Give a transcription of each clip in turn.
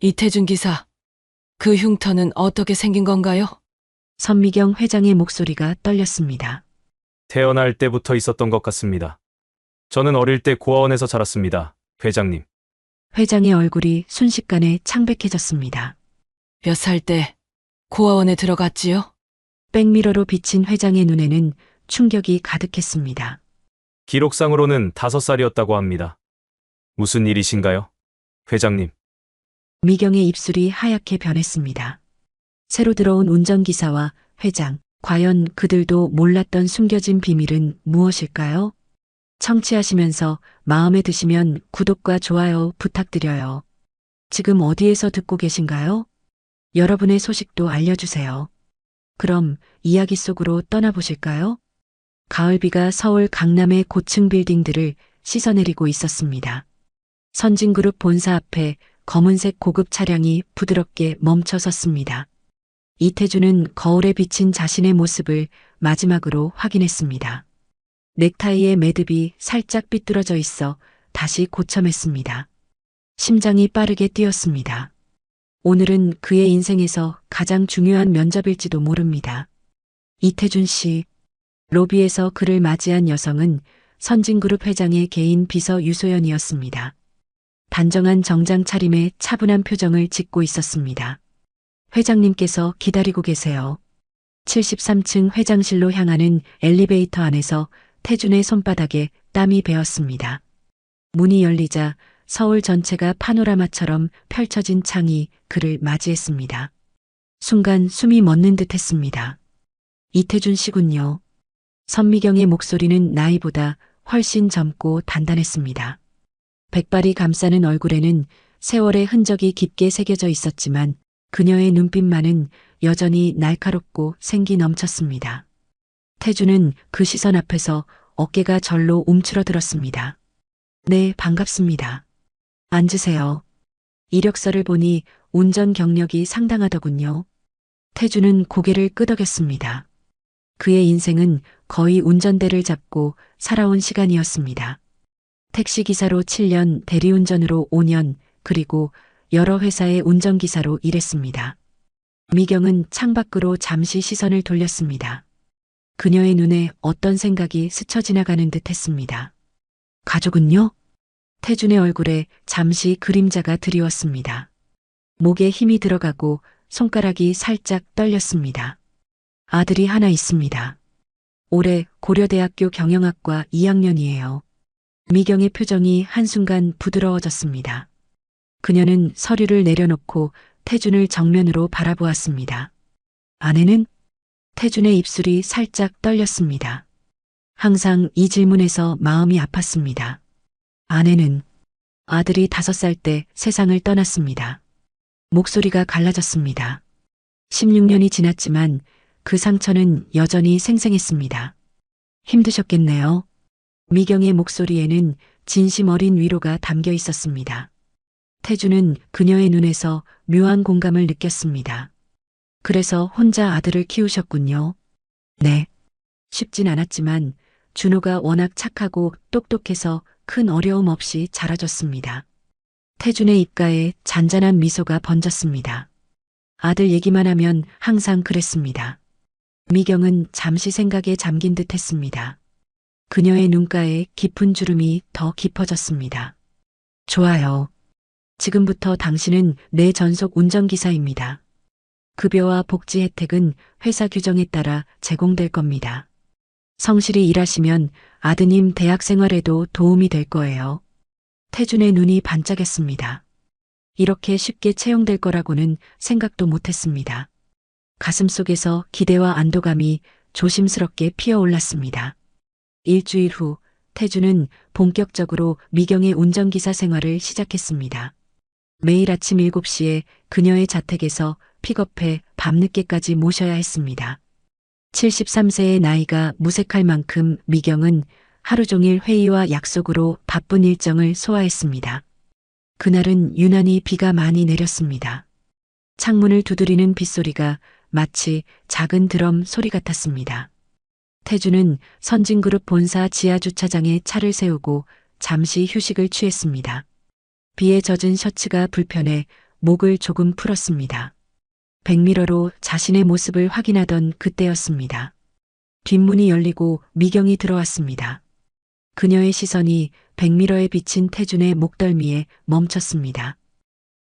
이태준 기사, 그 흉터는 어떻게 생긴 건가요? 선미경 회장의 목소리가 떨렸습니다. 태어날 때부터 있었던 것 같습니다. 저는 어릴 때 고아원에서 자랐습니다. 회장님. 회장의 얼굴이 순식간에 창백해졌습니다. 몇 살 때 고아원에 들어갔지요? 백미러로 비친 회장의 눈에는 충격이 가득했습니다. 기록상으로는 5살이었다고 합니다. 무슨 일이신가요? 회장님. 미경의 입술이 하얗게 변했습니다. 새로 들어온 운전기사와 회장, 과연 그들도 몰랐던 숨겨진 비밀은 무엇일까요? 청취하시면서 마음에 드시면 구독과 좋아요 부탁드려요. 지금 어디에서 듣고 계신가요? 여러분의 소식도 알려주세요. 그럼 이야기 속으로 떠나보실까요? 가을비가 서울 강남의 고층 빌딩들을 씻어내리고 있었습니다. 선진그룹 본사 앞에 검은색 고급 차량이 부드럽게 멈춰 섰습니다. 이태준은 거울에 비친 자신의 모습을 마지막으로 확인했습니다. 넥타이의 매듭이 살짝 삐뚤어져 있어 다시 고쳐맸습니다. 심장이 빠르게 뛰었습니다. 오늘은 그의 인생에서 가장 중요한 면접일지도 모릅니다. 이태준 씨. 로비에서 그를 맞이한 여성은 선진그룹 회장의 개인 비서 유소연이었습니다. 단정한 정장 차림에 차분한 표정을 짓고 있었습니다. 회장님께서 기다리고 계세요. 73층 회장실로 향하는 엘리베이터 안에서 태준의 손바닥에 땀이 배었습니다. 문이 열리자 서울 전체가 파노라마처럼 펼쳐진 창이 그를 맞이했습니다. 순간 숨이 멎는 듯 했습니다. 이태준 씨군요. 선미경의 목소리는 나이보다 훨씬 젊고 단단했습니다. 백발이 감싸는 얼굴에는 세월의 흔적이 깊게 새겨져 있었지만 그녀의 눈빛만은 여전히 날카롭고 생기 넘쳤습니다. 태준은 그 시선 앞에서 어깨가 절로 움츠러들었습니다. 네, 반갑습니다. 앉으세요. 이력서를 보니 운전 경력이 상당하더군요. 태준은 고개를 끄덕였습니다. 그의 인생은 거의 운전대를 잡고 살아온 시간이었습니다. 택시기사로 7년, 대리운전으로 5년, 그리고 여러 회사의 운전기사로 일했습니다. 미경은 창밖으로 잠시 시선을 돌렸습니다. 그녀의 눈에 어떤 생각이 스쳐 지나가는 듯 했습니다. 가족은요? 태준의 얼굴에 잠시 그림자가 드리웠습니다. 목에 힘이 들어가고 손가락이 살짝 떨렸습니다. 아들이 하나 있습니다. 올해 고려대학교 경영학과 2학년이에요. 미경의 표정이 한순간 부드러워졌습니다. 그녀는 서류를 내려놓고 태준을 정면으로 바라보았습니다. 아내는? 태준의 입술이 살짝 떨렸습니다. 항상 이 질문에서 마음이 아팠습니다. 아내는 아들이 5살 때 세상을 떠났습니다. 목소리가 갈라졌습니다. 16년이 지났지만 그 상처는 여전히 생생했습니다. 힘드셨겠네요. 미경의 목소리에는 진심 어린 위로가 담겨 있었습니다. 태준은 그녀의 눈에서 묘한 공감을 느꼈습니다. 그래서 혼자 아들을 키우셨군요. 네. 쉽진 않았지만 준호가 워낙 착하고 똑똑해서 큰 어려움 없이 자라줬습니다. 태준의 입가에 잔잔한 미소가 번졌습니다. 아들 얘기만 하면 항상 그랬습니다. 미경은 잠시 생각에 잠긴 듯 했습니다. 그녀의 눈가에 깊은 주름이 더 깊어졌습니다. 좋아요. 지금부터 당신은 내 전속 운전기사입니다. 급여와 복지 혜택은 회사 규정에 따라 제공될 겁니다. 성실히 일하시면 아드님 대학 생활에도 도움이 될 거예요. 태준의 눈이 반짝였습니다. 이렇게 쉽게 채용될 거라고는 생각도 못했습니다. 가슴속에서 기대와 안도감이 조심스럽게 피어올랐습니다. 일주일 후 태준은 본격적으로 미경의 운전기사 생활을 시작했습니다. 매일 아침 7시에 그녀의 자택에서 픽업해 밤늦게까지 모셔야 했습니다. 73세의 나이가 무색할 만큼 미경은 하루 종일 회의와 약속으로 바쁜 일정을 소화했습니다. 그날은 유난히 비가 많이 내렸습니다. 창문을 두드리는 빗소리가 마치 작은 드럼 소리 같았습니다. 태준은 선진그룹 본사 지하주차장에 차를 세우고 잠시 휴식을 취했습니다. 비에 젖은 셔츠가 불편해 목을 조금 풀었습니다. 백미러로 자신의 모습을 확인하던 그때였습니다. 뒷문이 열리고 미경이 들어왔습니다. 그녀의 시선이 백미러에 비친 태준의 목덜미에 멈췄습니다.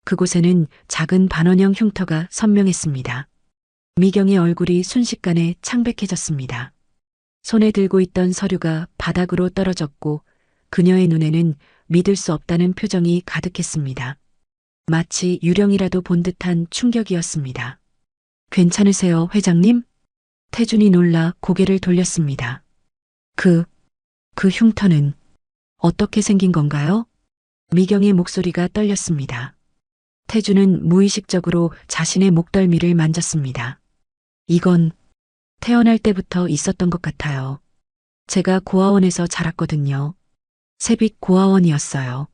그곳에는 작은 반원형 흉터가 선명했습니다. 미경의 얼굴이 순식간에 창백해졌습니다. 손에 들고 있던 서류가 바닥으로 떨어졌고 그녀의 눈에는 믿을 수 없다는 표정이 가득했습니다. 마치 유령이라도 본 듯한 충격이었습니다. 괜찮으세요, 회장님? 태준이 놀라 고개를 돌렸습니다. 그 흉터는 어떻게 생긴 건가요? 미경의 목소리가 떨렸습니다. 태준은 무의식적으로 자신의 목덜미를 만졌습니다. 이건 태어날 때부터 있었던 것 같아요. 제가 고아원에서 자랐거든요. 세빛 고아원이었어요.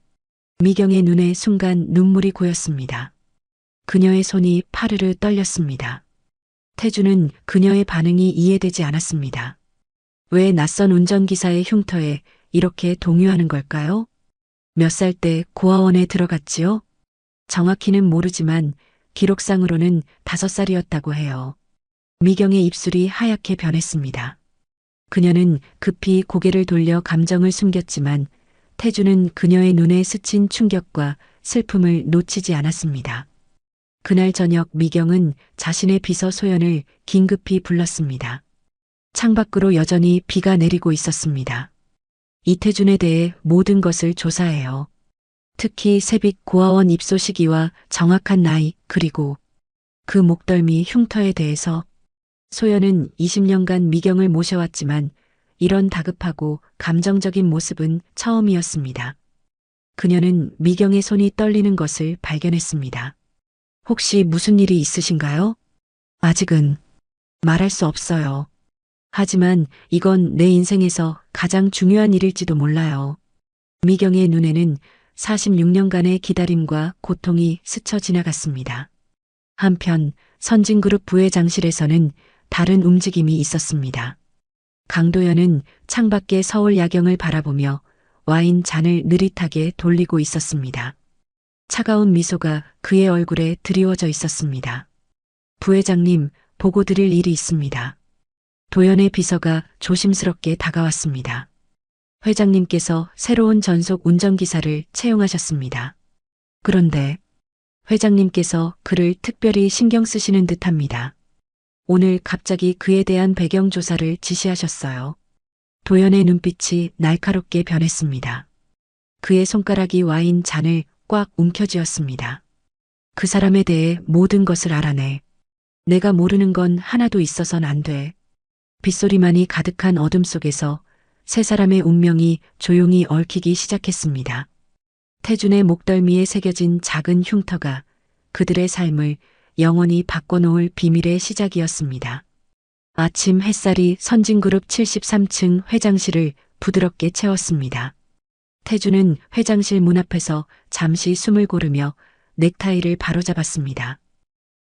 미경의 눈에 순간 눈물이 고였습니다. 그녀의 손이 파르르 떨렸습니다. 태준은 그녀의 반응이 이해되지 않았습니다. 왜 낯선 운전기사의 흉터에 이렇게 동요하는 걸까요? 몇 살 때 고아원에 들어갔지요? 정확히는 모르지만 기록상으로는 5살이었다고 해요. 미경의 입술이 하얗게 변했습니다. 그녀는 급히 고개를 돌려 감정을 숨겼지만 태준은 그녀의 눈에 스친 충격과 슬픔을 놓치지 않았습니다. 그날 저녁 미경은 자신의 비서 소연을 긴급히 불렀습니다. 창밖으로 여전히 비가 내리고 있었습니다. 이태준에 대해 모든 것을 조사해요. 특히 세빛 고아원 입소 시기와 정확한 나이 그리고 그 목덜미 흉터에 대해서. 소연은 20년간 미경을 모셔왔지만 이런 다급하고 감정적인 모습은 처음이었습니다. 그녀는 미경의 손이 떨리는 것을 발견했습니다. 혹시 무슨 일이 있으신가요? 아직은 말할 수 없어요. 하지만 이건 내 인생에서 가장 중요한 일일지도 몰라요. 미경의 눈에는 46년간의 기다림과 고통이 스쳐 지나갔습니다. 한편 선진그룹 부회장실에서는 다른 움직임이 있었습니다. 강도연은 창밖의 서울 야경을 바라보며 와인 잔을 느릿하게 돌리고 있었습니다. 차가운 미소가 그의 얼굴에 드리워져 있었습니다. 부회장님, 보고 드릴 일이 있습니다. 도연의 비서가 조심스럽게 다가왔습니다. 회장님께서 새로운 전속 운전기사를 채용하셨습니다. 그런데 회장님께서 그를 특별히 신경 쓰시는 듯합니다. 오늘 갑자기 그에 대한 배경 조사를 지시하셨어요. 도연의 눈빛이 날카롭게 변했습니다. 그의 손가락이 와인 잔을 꽉 움켜쥐었습니다. 그 사람에 대해 모든 것을 알아내. 내가 모르는 건 하나도 있어선 안 돼. 빗소리만이 가득한 어둠 속에서 세 사람의 운명이 조용히 얽히기 시작했습니다. 태준의 목덜미에 새겨진 작은 흉터가 그들의 삶을 영원히 바꿔놓을 비밀의 시작이었습니다. 아침 햇살이 선진그룹 73층 회장실을 부드럽게 채웠습니다. 태준은 회장실 문 앞에서 잠시 숨을 고르며 넥타이를 바로잡았습니다.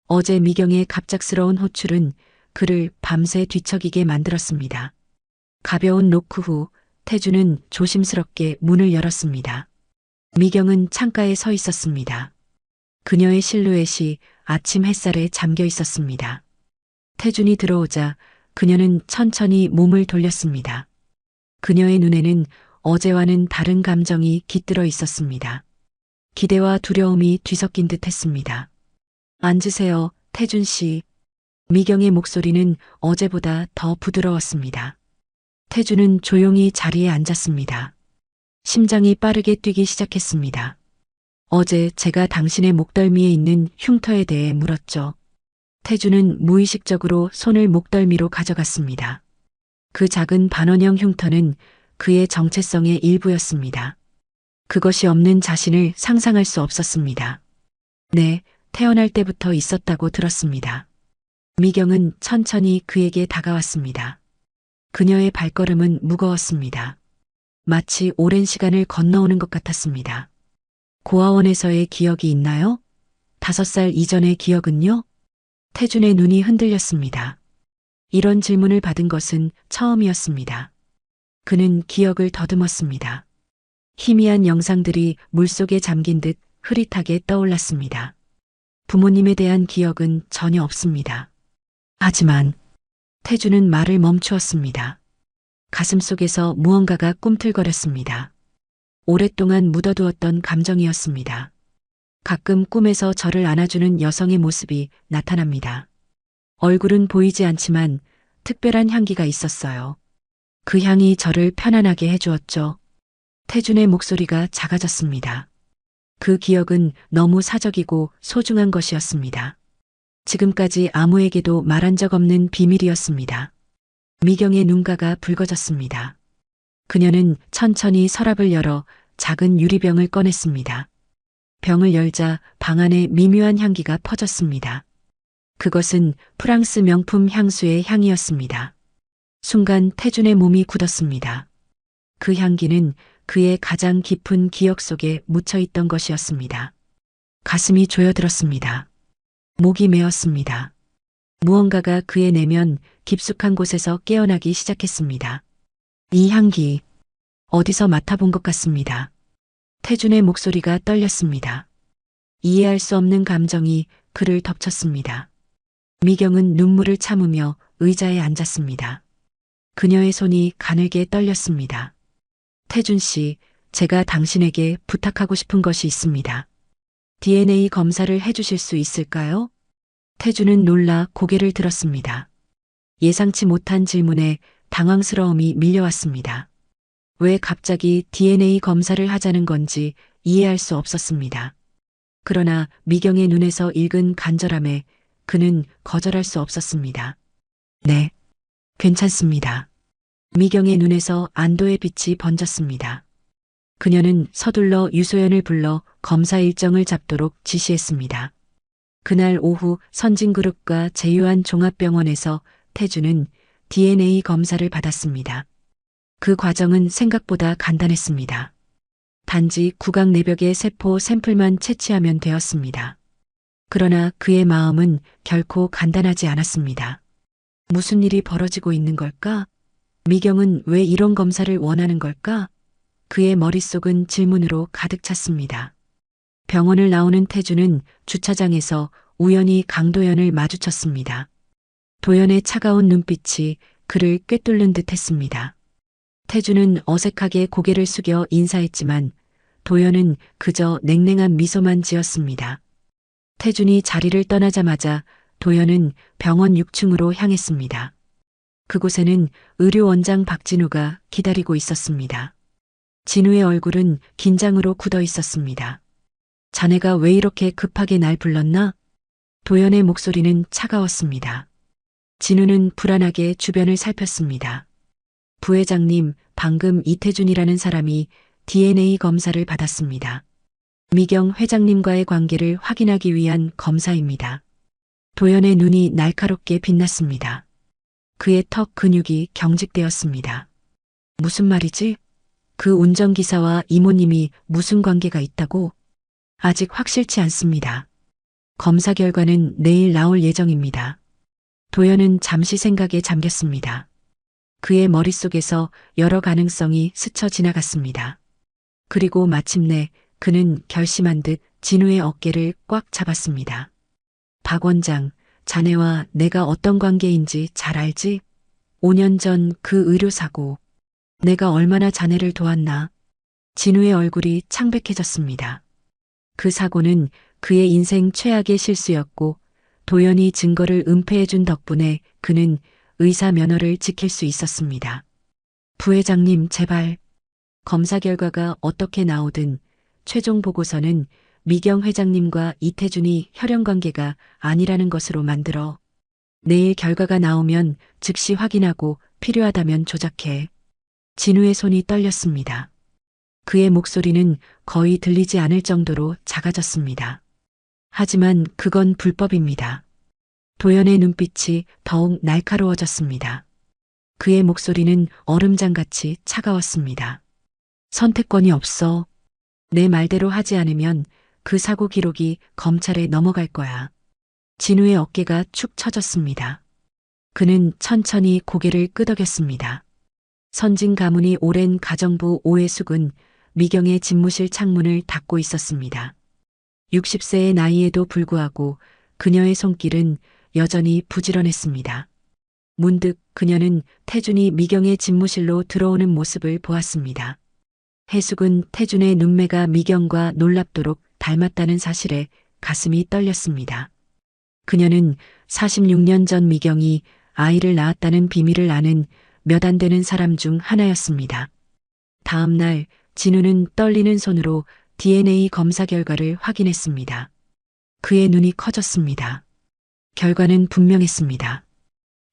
어제 미경의 갑작스러운 호출은 그를 밤새 뒤척이게 만들었습니다. 가벼운 노크 후 태준은 조심스럽게 문을 열었습니다. 미경은 창가에 서 있었습니다. 그녀의 실루엣이 아침 햇살에 잠겨 있었습니다. 태준이 들어오자 그녀는 천천히 몸을 돌렸습니다. 그녀의 눈에는 어제와는 다른 감정이 깃들어 있었습니다. 기대와 두려움이 뒤섞인 듯 했습니다. 앉으세요, 태준 씨. 미경의 목소리는 어제보다 더 부드러웠습니다. 태준은 조용히 자리에 앉았습니다. 심장이 빠르게 뛰기 시작했습니다. 어제 제가 당신의 목덜미에 있는 흉터에 대해 물었죠. 태준은 무의식적으로 손을 목덜미로 가져갔습니다. 그 작은 반원형 흉터는 그의 정체성의 일부였습니다. 그것이 없는 자신을 상상할 수 없었습니다. 네, 태어날 때부터 있었다고 들었습니다. 미경은 천천히 그에게 다가왔습니다. 그녀의 발걸음은 무거웠습니다. 마치 오랜 시간을 건너오는 것 같았습니다. 고아원에서의 기억이 있나요? 5살 이전의 기억은요? 태준의 눈이 흔들렸습니다. 이런 질문을 받은 것은 처음이었습니다. 그는 기억을 더듬었습니다. 희미한 영상들이 물속에 잠긴 듯 흐릿하게 떠올랐습니다. 부모님에 대한 기억은 전혀 없습니다. 하지만 태주는 말을 멈추었습니다. 가슴속에서 무언가가 꿈틀거렸습니다. 오랫동안 묻어두었던 감정이었습니다. 가끔 꿈에서 저를 안아주는 여성의 모습이 나타납니다. 얼굴은 보이지 않지만 특별한 향기가 있었어요. 그 향이 저를 편안하게 해주었죠. 태준의 목소리가 작아졌습니다. 그 기억은 너무 사적이고 소중한 것이었습니다. 지금까지 아무에게도 말한 적 없는 비밀이었습니다. 미경의 눈가가 붉어졌습니다. 그녀는 천천히 서랍을 열어 작은 유리병을 꺼냈습니다. 병을 열자 방 안에 미묘한 향기가 퍼졌습니다. 그것은 프랑스 명품 향수의 향이었습니다. 순간 태준의 몸이 굳었습니다. 그 향기는 그의 가장 깊은 기억 속에 묻혀 있던 것이었습니다. 가슴이 조여들었습니다. 목이 메었습니다. 무언가가 그의 내면 깊숙한 곳에서 깨어나기 시작했습니다. 이 향기, 어디서 맡아본 것 같습니다. 태준의 목소리가 떨렸습니다. 이해할 수 없는 감정이 그를 덮쳤습니다. 미경은 눈물을 참으며 의자에 앉았습니다. 그녀의 손이 가늘게 떨렸습니다. 태준 씨, 제가 당신에게 부탁하고 싶은 것이 있습니다. DNA 검사를 해주실 수 있을까요? 태준은 놀라 고개를 들었습니다. 예상치 못한 질문에 당황스러움이 밀려왔습니다. 왜 갑자기 DNA 검사를 하자는 건지 이해할 수 없었습니다. 그러나 미경의 눈에서 읽은 간절함에 그는 거절할 수 없었습니다. 네, 괜찮습니다. 미경의 눈에서 안도의 빛이 번졌습니다. 그녀는 서둘러 유소연을 불러 검사 일정을 잡도록 지시했습니다. 그날 오후 선진그룹과 제휴한 종합병원에서 태준은 DNA 검사를 받았습니다. 그 과정은 생각보다 간단했습니다. 단지 구강 내벽의 세포 샘플만 채취하면 되었습니다. 그러나 그의 마음은 결코 간단하지 않았습니다. 무슨 일이 벌어지고 있는 걸까? 미경은 왜 이런 검사를 원하는 걸까? 그의 머릿속은 질문으로 가득 찼습니다. 병원을 나오는 태준은 주차장에서 우연히 강도연을 마주쳤습니다. 도연의 차가운 눈빛이 그를 꿰뚫는 듯 했습니다. 태준은 어색하게 고개를 숙여 인사했지만 도연은 그저 냉랭한 미소만 지었습니다. 태준이 자리를 떠나자마자 도연은 병원 6층으로 향했습니다. 그곳에는 의료원장 박진우가 기다리고 있었습니다. 진우의 얼굴은 긴장으로 굳어 있었습니다. 자네가 왜 이렇게 급하게 날 불렀나? 도연의 목소리는 차가웠습니다. 진우는 불안하게 주변을 살폈습니다. 부회장님, 방금 이태준이라는 사람이 DNA 검사를 받았습니다. 미경 회장님과의 관계를 확인하기 위한 검사입니다. 도연의 눈이 날카롭게 빛났습니다. 그의 턱 근육이 경직되었습니다. 무슨 말이지? 그 운전기사와 이모님이 무슨 관계가 있다고? 아직 확실치 않습니다. 검사 결과는 내일 나올 예정입니다. 도연은 잠시 생각에 잠겼습니다. 그의 머릿속에서 여러 가능성이 스쳐 지나갔습니다. 그리고 마침내 그는 결심한 듯 진우의 어깨를 꽉 잡았습니다. 박 원장, 자네와 내가 어떤 관계인지 잘 알지? 5년 전 그 의료사고, 내가 얼마나 자네를 도왔나? 진우의 얼굴이 창백해졌습니다. 그 사고는 그의 인생 최악의 실수였고 도연이 증거를 은폐해준 덕분에 그는 의사 면허를 지킬 수 있었습니다. 부회장님, 제발. 검사 결과가 어떻게 나오든 최종 보고서는 미경 회장님과 이태준이 혈연관계가 아니라는 것으로 만들어. 내일 결과가 나오면 즉시 확인하고 필요하다면 조작해. 진우의 손이 떨렸습니다. 그의 목소리는 거의 들리지 않을 정도로 작아졌습니다. 하지만 그건 불법입니다. 도연의 눈빛이 더욱 날카로워졌습니다. 그의 목소리는 얼음장같이 차가웠습니다. 선택권이 없어. 내 말대로 하지 않으면 그 사고 기록이 검찰에 넘어갈 거야. 진우의 어깨가 축 처졌습니다. 그는 천천히 고개를 끄덕였습니다. 선진 가문이 오랜 가정부 오해숙은 미경의 집무실 창문을 닫고 있었습니다. 60세의 나이에도 불구하고 그녀의 손길은 여전히 부지런했습니다. 문득 그녀는 태준이 미경의 집무실로 들어오는 모습을 보았습니다. 해숙은 태준의 눈매가 미경과 놀랍도록 닮았다는 사실에 가슴이 떨렸습니다. 그녀는 46년 전 미경이 아이를 낳았다는 비밀을 아는 몇 안 되는 사람 중 하나였습니다. 다음 날 진우는 떨리는 손으로 DNA 검사 결과를 확인했습니다. 그의 눈이 커졌습니다. 결과는 분명했습니다.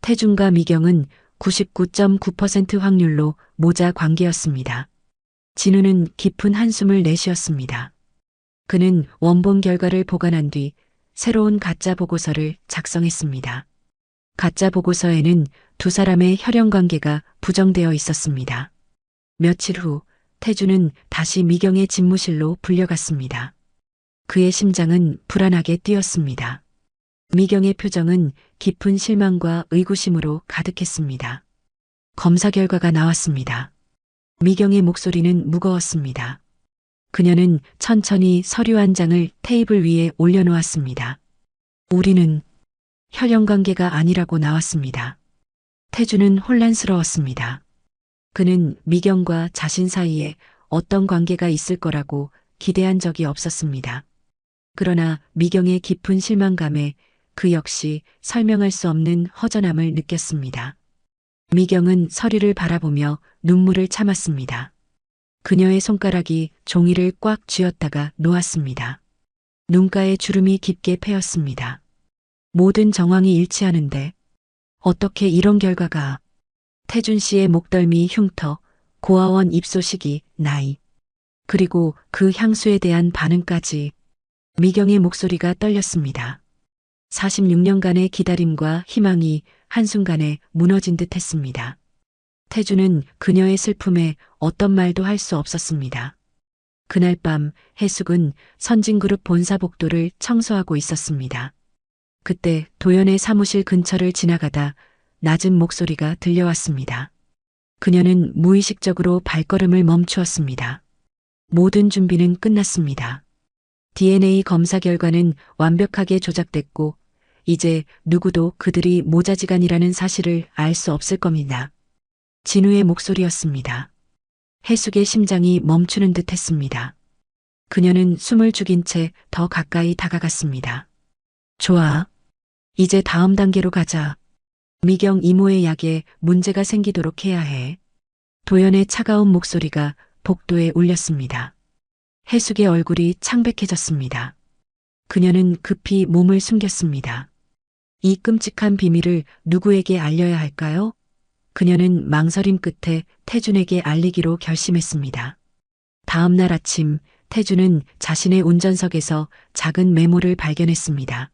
태준과 미경은 99.9% 확률로 모자 관계였습니다. 진우는 깊은 한숨을 내쉬었습니다. 그는 원본 결과를 보관한 뒤 새로운 가짜 보고서를 작성했습니다. 가짜 보고서에는 두 사람의 혈연 관계가 부정되어 있었습니다. 며칠 후 태준은 다시 미경의 집무실로 불려갔습니다. 그의 심장은 불안하게 뛰었습니다. 미경의 표정은 깊은 실망과 의구심으로 가득했습니다. 검사 결과가 나왔습니다. 미경의 목소리는 무거웠습니다. 그녀는 천천히 서류 한 장을 테이블 위에 올려놓았습니다. 우리는 혈연 관계가 아니라고 나왔습니다. 태준은 혼란스러웠습니다. 그는 미경과 자신 사이에 어떤 관계가 있을 거라고 기대한 적이 없었습니다. 그러나 미경의 깊은 실망감에 그 역시 설명할 수 없는 허전함을 느꼈습니다. 미경은 서류를 바라보며 눈물을 참았습니다. 그녀의 손가락이 종이를 꽉 쥐었다가 놓았습니다. 눈가에 주름이 깊게 패였습니다. 모든 정황이 일치하는데 어떻게 이런 결과가. 태준 씨의 목덜미 흉터, 고아원 입소 시기, 나이, 그리고 그 향수에 대한 반응까지. 미경의 목소리가 떨렸습니다. 46년간의 기다림과 희망이 한순간에 무너진 듯 했습니다. 태준은 그녀의 슬픔에 어떤 말도 할 수 없었습니다. 그날 밤 해숙은 선진그룹 본사 복도를 청소하고 있었습니다. 그때 도연의 사무실 근처를 지나가다 낮은 목소리가 들려왔습니다. 그녀는 무의식적으로 발걸음을 멈추었습니다. 모든 준비는 끝났습니다. DNA 검사 결과는 완벽하게 조작됐고 이제 누구도 그들이 모자지간이라는 사실을 알 수 없을 겁니다. 진우의 목소리였습니다. 해숙의 심장이 멈추는 듯 했습니다. 그녀는 숨을 죽인 채 더 가까이 다가갔습니다. 좋아. 이제 다음 단계로 가자. 미경 이모의 약에 문제가 생기도록 해야 해. 도연의 차가운 목소리가 복도에 울렸습니다. 해숙의 얼굴이 창백해졌습니다. 그녀는 급히 몸을 숨겼습니다. 이 끔찍한 비밀을 누구에게 알려야 할까요? 그녀는 망설임 끝에 태준에게 알리기로 결심했습니다. 다음 날 아침 태준은 자신의 운전석에서 작은 메모를 발견했습니다.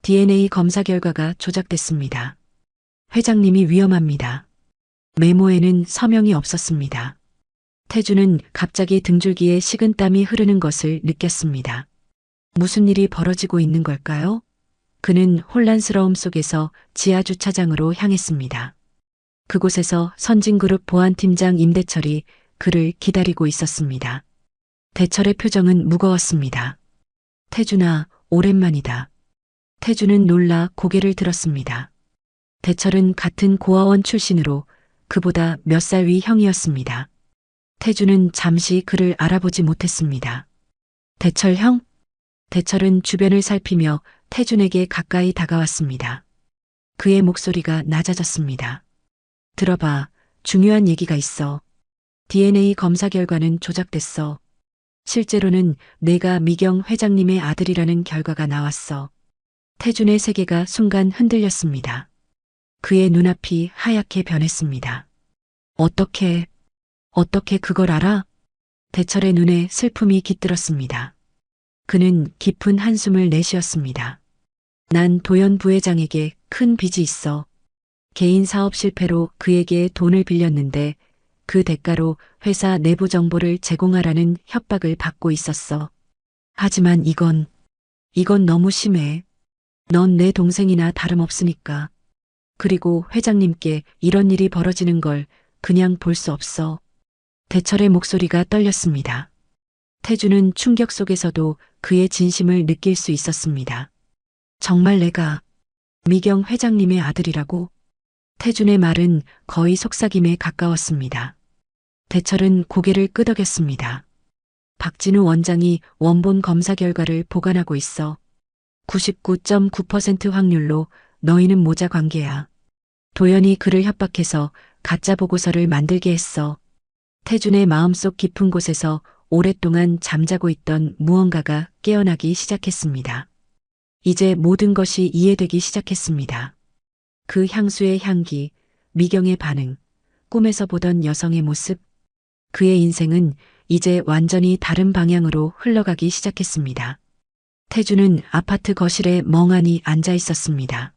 DNA 검사 결과가 조작됐습니다. 회장님이 위험합니다. 메모에는 서명이 없었습니다. 태준은 갑자기 등줄기에 식은땀이 흐르는 것을 느꼈습니다. 무슨 일이 벌어지고 있는 걸까요? 그는 혼란스러움 속에서 지하 주차장으로 향했습니다. 그곳에서 선진그룹 보안팀장 임대철이 그를 기다리고 있었습니다. 대철의 표정은 무거웠습니다. 태준아, 오랜만이다. 태준은 놀라 고개를 들었습니다. 대철은 같은 고아원 출신으로 그보다 몇 살 위 형이었습니다. 태준은 잠시 그를 알아보지 못했습니다. 대철 형? 대철은 주변을 살피며 태준에게 가까이 다가왔습니다. 그의 목소리가 낮아졌습니다. 들어봐, 중요한 얘기가 있어. DNA 검사 결과는 조작됐어. 실제로는 내가 미경 회장님의 아들이라는 결과가 나왔어. 태준의 세계가 순간 흔들렸습니다. 그의 눈앞이 하얗게 변했습니다. 어떻게 그걸 알아? 대철의 눈에 슬픔이 깃들었습니다. 그는 깊은 한숨을 내쉬었습니다. 난 도연 부회장에게 큰 빚이 있어. 개인 사업 실패로 그에게 돈을 빌렸는데 그 대가로 회사 내부 정보를 제공하라는 협박을 받고 있었어. 하지만 이건 너무 심해. 넌 내 동생이나 다름없으니까. 그리고 회장님께 이런 일이 벌어지는 걸 그냥 볼 수 없어. 대철의 목소리가 떨렸습니다. 태준은 충격 속에서도 그의 진심을 느낄 수 있었습니다. 정말 내가 미경 회장님의 아들이라고? 태준의 말은 거의 속삭임에 가까웠습니다. 대철은 고개를 끄덕였습니다. 박진우 원장이 원본 검사 결과를 보관하고 있어. 99.9% 확률로 너희는 모자 관계야. 도연이 그를 협박해서 가짜 보고서를 만들게 했어. 태준의 마음속 깊은 곳에서 오랫동안 잠자고 있던 무언가가 깨어나기 시작했습니다. 이제 모든 것이 이해되기 시작했습니다. 그 향수의 향기, 미경의 반응, 꿈에서 보던 여성의 모습. 그의 인생은 이제 완전히 다른 방향으로 흘러가기 시작했습니다. 태주는 아파트 거실에 멍하니 앉아 있었습니다.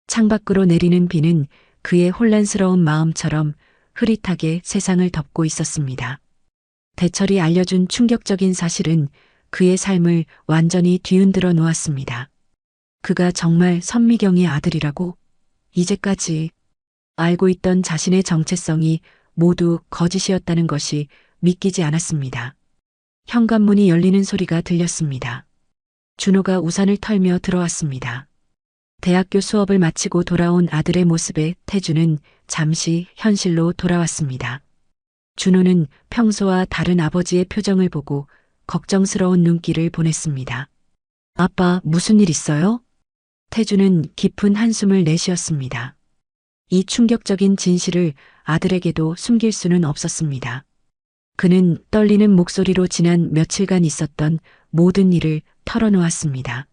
창밖으로 내리는 비는 그의 혼란스러운 마음처럼 흐릿하게 세상을 덮고 있었습니다. 대철이 알려준 충격적인 사실은 그의 삶을 완전히 뒤흔들어 놓았습니다. 그가 정말 선미경의 아들이라고? 이제까지 알고 있던 자신의 정체성이 모두 거짓이었다는 것이 믿기지 않았습니다. 현관문이 열리는 소리가 들렸습니다. 준호가 우산을 털며 들어왔습니다. 대학교 수업을 마치고 돌아온 아들의 모습에 태주는 잠시 현실로 돌아왔습니다. 준호는 평소와 다른 아버지의 표정을 보고 걱정스러운 눈길을 보냈습니다. 아빠, 무슨 일 있어요? 태주는 깊은 한숨을 내쉬었습니다. 이 충격적인 진실을 아들에게도 숨길 수는 없었습니다. 그는 떨리는 목소리로 지난 며칠간 있었던 모든 일을 털어놓았습니다.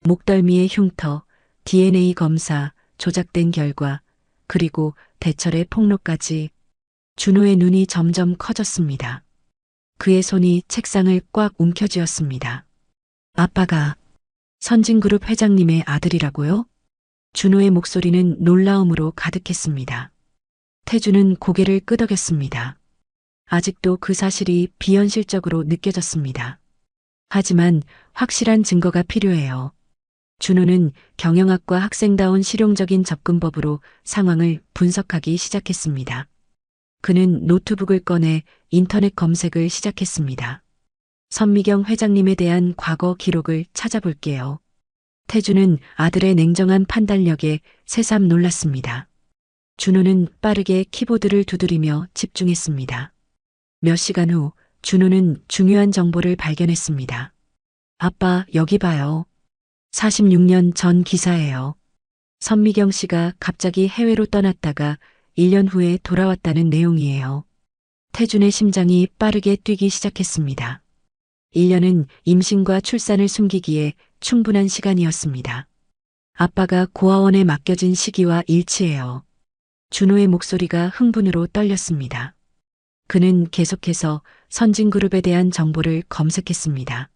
목덜미의 흉터, DNA 검사, 조작된 결과, 그리고 대철의 폭로까지. 준호의 눈이 점점 커졌습니다. 그의 손이 책상을 꽉 움켜쥐었습니다. 아빠가 선진그룹 회장님의 아들이라고요? 준호의 목소리는 놀라움으로 가득했습니다. 태주는 고개를 끄덕였습니다. 아직도 그 사실이 비현실적으로 느껴졌습니다. 하지만 확실한 증거가 필요해요. 준호는 경영학과 학생다운 실용적인 접근법으로 상황을 분석하기 시작했습니다. 그는 노트북을 꺼내 인터넷 검색을 시작했습니다. 선미경 회장님에 대한 과거 기록을 찾아볼게요. 태주는 아들의 냉정한 판단력에 새삼 놀랐습니다. 준호는 빠르게 키보드를 두드리며 집중했습니다. 몇 시간 후 준호는 중요한 정보를 발견했습니다. 아빠, 여기 봐요. 46년 전 기사예요. 선미경 씨가 갑자기 해외로 떠났다가 1년 후에 돌아왔다는 내용이에요. 태준의 심장이 빠르게 뛰기 시작했습니다. 1년은 임신과 출산을 숨기기에 충분한 시간이었습니다. 아빠가 고아원에 맡겨진 시기와 일치해요. 준호의 목소리가 흥분으로 떨렸습니다. 그는 계속해서 선진그룹에 대한 정보를 검색했습니다.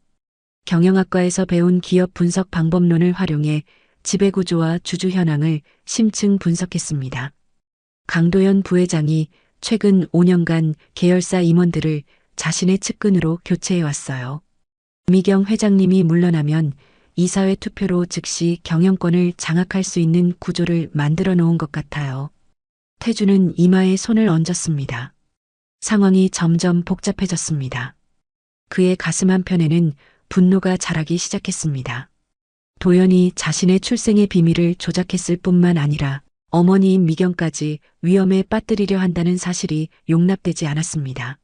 경영학과에서 배운 기업 분석 방법론을 활용해 지배구조와 주주 현황을 심층 분석했습니다. 강도연 부회장이 최근 5년간 계열사 임원들을 자신의 측근으로 교체해왔어요. 미경 회장님이 물러나면 이사회 투표로 즉시 경영권을 장악할 수 있는 구조를 만들어 놓은 것 같아요. 태주는 이마에 손을 얹었습니다. 상황이 점점 복잡해졌습니다. 그의 가슴 한편에는 분노가 자라기 시작했습니다. 도연이 자신의 출생의 비밀을 조작했을 뿐만 아니라 어머니인 미경까지 위험에 빠뜨리려 한다는 사실이 용납되지 않았습니다.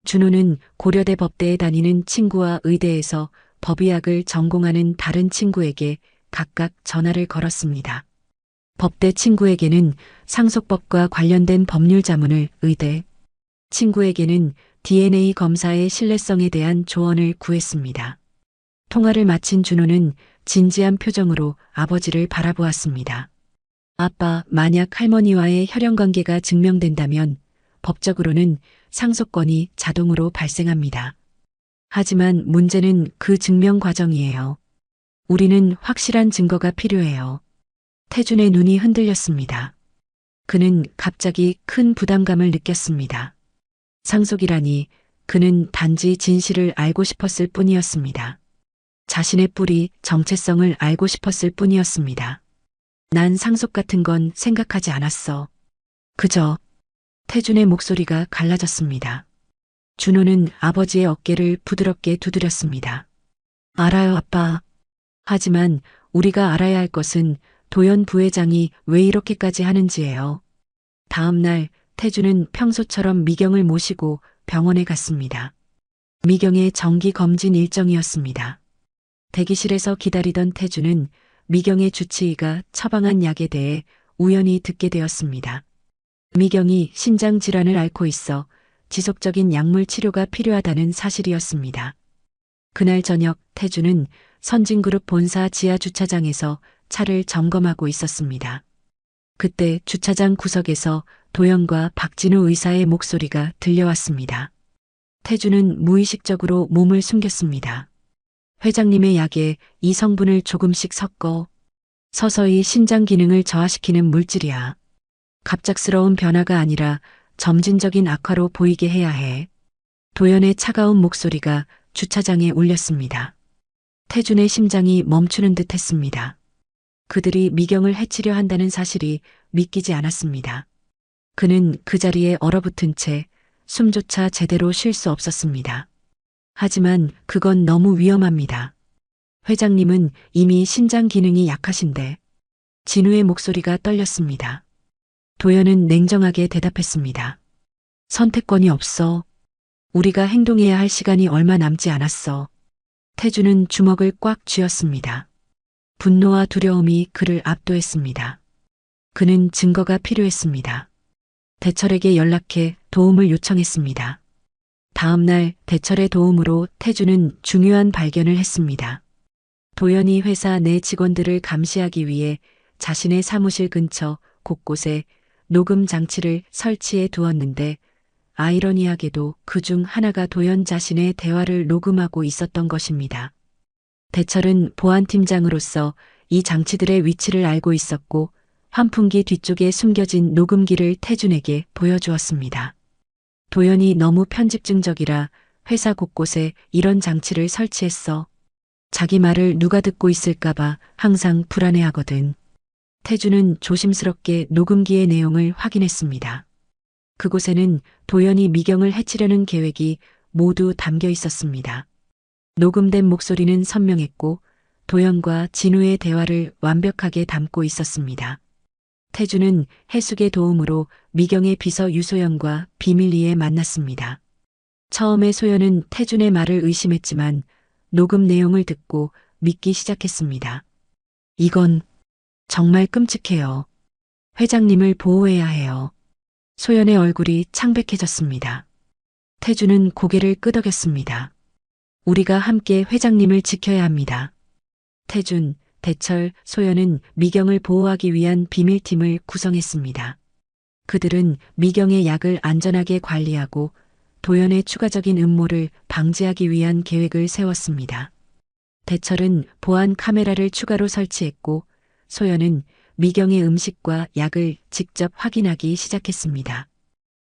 준호는 고려대 법대에 다니는 친구와 의대에서 법의학을 전공하는 다른 친구에게 각각 전화를 걸었습니다. 법대 친구에게는 상속법과 관련된 법률 자문을, 의대 친구에게는 DNA 검사의 신뢰성에 대한 조언을 구했습니다. 통화를 마친 준호는 진지한 표정으로 아버지를 바라보았습니다. 아빠, 만약 할머니와의 혈연관계가 증명된다면 법적으로는 상속권이 자동으로 발생합니다. 하지만 문제는 그 증명 과정이에요. 우리는 확실한 증거가 필요해요. 태준의 눈이 흔들렸습니다. 그는 갑자기 큰 부담감을 느꼈습니다. 상속이라니, 그는 단지 진실을 알고 싶었을 뿐이었습니다. 자신의 뿌리, 정체성을 알고 싶었을 뿐이었습니다. 난 상속 같은 건 생각하지 않았어. 그저. 태준의 목소리가 갈라졌습니다. 준호는 아버지의 어깨를 부드럽게 두드렸습니다. 알아요, 아빠. 하지만 우리가 알아야 할 것은 도연 부회장이 왜 이렇게까지 하는지예요. 다음 날 태주는 평소처럼 미경을 모시고 병원에 갔습니다. 미경의 정기 검진 일정이었습니다. 대기실에서 기다리던 태주는 미경의 주치의가 처방한 약에 대해 우연히 듣게 되었습니다. 미경이 심장 질환을 앓고 있어 지속적인 약물 치료가 필요하다는 사실이었습니다. 그날 저녁 태주는 선진그룹 본사 지하 주차장에서 차를 점검하고 있었습니다. 그때 주차장 구석에서 도연과 박진우 의사의 목소리가 들려왔습니다. 태주는 무의식적으로 몸을 숨겼습니다. 회장님의 약에 이 성분을 조금씩 섞어 서서히 신장 기능을 저하시키는 물질이야. 갑작스러운 변화가 아니라 점진적인 악화로 보이게 해야 해. 도연의 차가운 목소리가 주차장에 울렸습니다. 태준의 심장이 멈추는 듯 했습니다. 그들이 미경을 해치려 한다는 사실이 믿기지 않았습니다. 그는 그 자리에 얼어붙은 채 숨조차 제대로 쉴 수 없었습니다. 하지만 그건 너무 위험합니다. 회장님은 이미 신장 기능이 약하신데. 진우의 목소리가 떨렸습니다. 도연은 냉정하게 대답했습니다. 선택권이 없어. 우리가 행동해야 할 시간이 얼마 남지 않았어. 태주는 주먹을 꽉 쥐었습니다. 분노와 두려움이 그를 압도했습니다. 그는 증거가 필요했습니다. 대철에게 연락해 도움을 요청했습니다. 다음 날 대철의 도움으로 태주는 중요한 발견을 했습니다. 도연이 회사 내 직원들을 감시하기 위해 자신의 사무실 근처 곳곳에 녹음 장치를 설치해 두었는데 아이러니하게도 그중 하나가 도연 자신의 대화를 녹음하고 있었던 것입니다. 대철은 보안팀장으로서 이 장치들의 위치를 알고 있었고 환풍기 뒤쪽에 숨겨진 녹음기를 태준에게 보여주었습니다. 도연이 너무 편집증적이라 회사 곳곳에 이런 장치를 설치했어. 자기 말을 누가 듣고 있을까봐 항상 불안해하거든. 태준은 조심스럽게 녹음기의 내용을 확인했습니다. 그곳에는 도연이 미경을 해치려는 계획이 모두 담겨 있었습니다. 녹음된 목소리는 선명했고 도연과 진우의 대화를 완벽하게 담고 있었습니다. 태준은 해숙의 도움으로 미경의 비서 유소연과 비밀리에 만났습니다. 처음에 소연은 태준의 말을 의심했지만 녹음 내용을 듣고 믿기 시작했습니다. 이건 정말 끔찍해요. 회장님을 보호해야 해요. 소연의 얼굴이 창백해졌습니다. 태준은 고개를 끄덕였습니다. 우리가 함께 회장님을 지켜야 합니다. 태준, 대철, 소연은 미경을 보호하기 위한 비밀팀을 구성했습니다. 그들은 미경의 약을 안전하게 관리하고 도연의 추가적인 음모를 방지하기 위한 계획을 세웠습니다. 대철은 보안 카메라를 추가로 설치했고 소연은 미경의 음식과 약을 직접 확인하기 시작했습니다.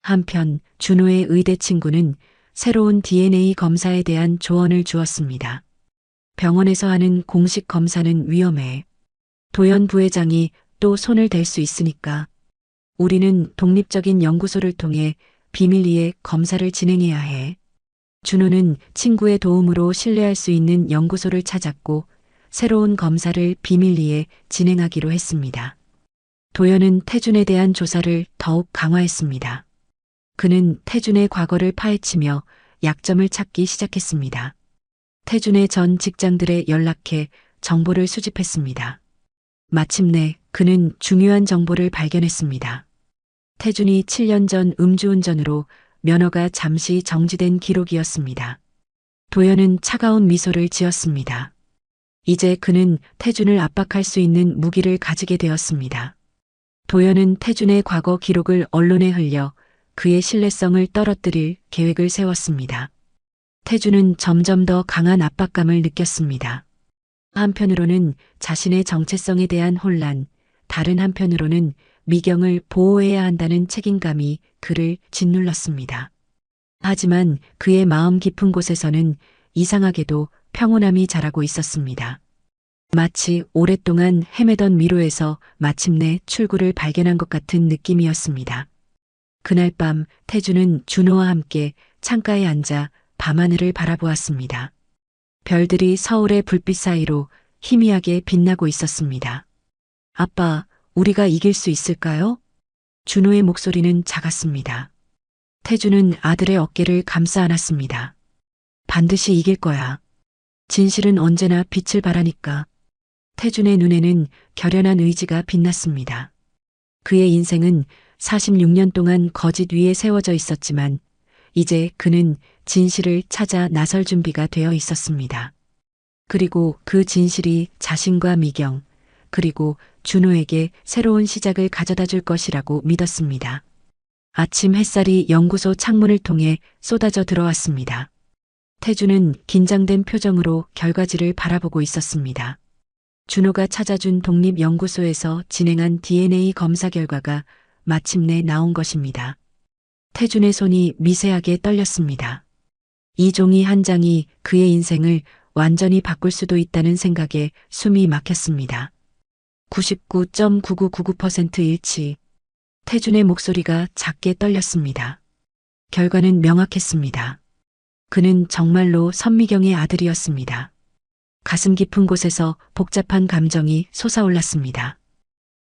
한편 준호의 의대 친구는 새로운 DNA 검사에 대한 조언을 주었습니다. 병원에서 하는 공식 검사는 위험해. 도연 부회장이 또 손을 댈 수 있으니까. 우리는 독립적인 연구소를 통해 비밀리에 검사를 진행해야 해. 준호는 친구의 도움으로 신뢰할 수 있는 연구소를 찾았고 새로운 검사를 비밀리에 진행하기로 했습니다. 도연은 태준에 대한 조사를 더욱 강화했습니다. 그는 태준의 과거를 파헤치며 약점을 찾기 시작했습니다. 태준의 전 직장들에 연락해 정보를 수집했습니다. 마침내 그는 중요한 정보를 발견했습니다. 태준이 7년 전 음주운전으로 면허가 잠시 정지된 기록이었습니다. 도연은 차가운 미소를 지었습니다. 이제 그는 태준을 압박할 수 있는 무기를 가지게 되었습니다. 도연은 태준의 과거 기록을 언론에 흘려 그의 신뢰성을 떨어뜨릴 계획을 세웠습니다. 태준은 점점 더 강한 압박감을 느꼈습니다. 한편으로는 자신의 정체성에 대한 혼란, 다른 한편으로는 미경을 보호해야 한다는 책임감이 그를 짓눌렀습니다. 하지만 그의 마음 깊은 곳에서는 이상하게도 평온함이 자라고 있었습니다. 마치 오랫동안 헤매던 미로에서 마침내 출구를 발견한 것 같은 느낌이었습니다. 그날 밤 태준은 준호와 함께 창가에 앉아 밤하늘을 바라보았습니다. 별들이 서울의 불빛 사이로 희미하게 빛나고 있었습니다. 아빠, 우리가 이길 수 있을까요? 준호의 목소리는 작았습니다. 태주는 아들의 어깨를 감싸 안았습니다. 반드시 이길 거야. 진실은 언제나 빛을 발하니까. 태준의 눈에는 결연한 의지가 빛났습니다. 그의 인생은 46년 동안 거짓 위에 세워져 있었지만 이제 그는 진실을 찾아 나설 준비가 되어 있었습니다. 그리고 그 진실이 자신과 미경, 그리고 준호에게 새로운 시작을 가져다 줄 것이라고 믿었습니다. 아침 햇살이 연구소 창문을 통해 쏟아져 들어왔습니다. 태주는 긴장된 표정으로 결과지를 바라보고 있었습니다. 준호가 찾아준 독립연구소에서 진행한 DNA 검사 결과가 마침내 나온 것입니다. 태준의 손이 미세하게 떨렸습니다. 이 종이 한 장이 그의 인생을 완전히 바꿀 수도 있다는 생각에 숨이 막혔습니다. 99.9999% 일치. 태준의 목소리가 작게 떨렸습니다. 결과는 명확했습니다. 그는 정말로 선미경의 아들이었습니다. 가슴 깊은 곳에서 복잡한 감정이 솟아올랐습니다.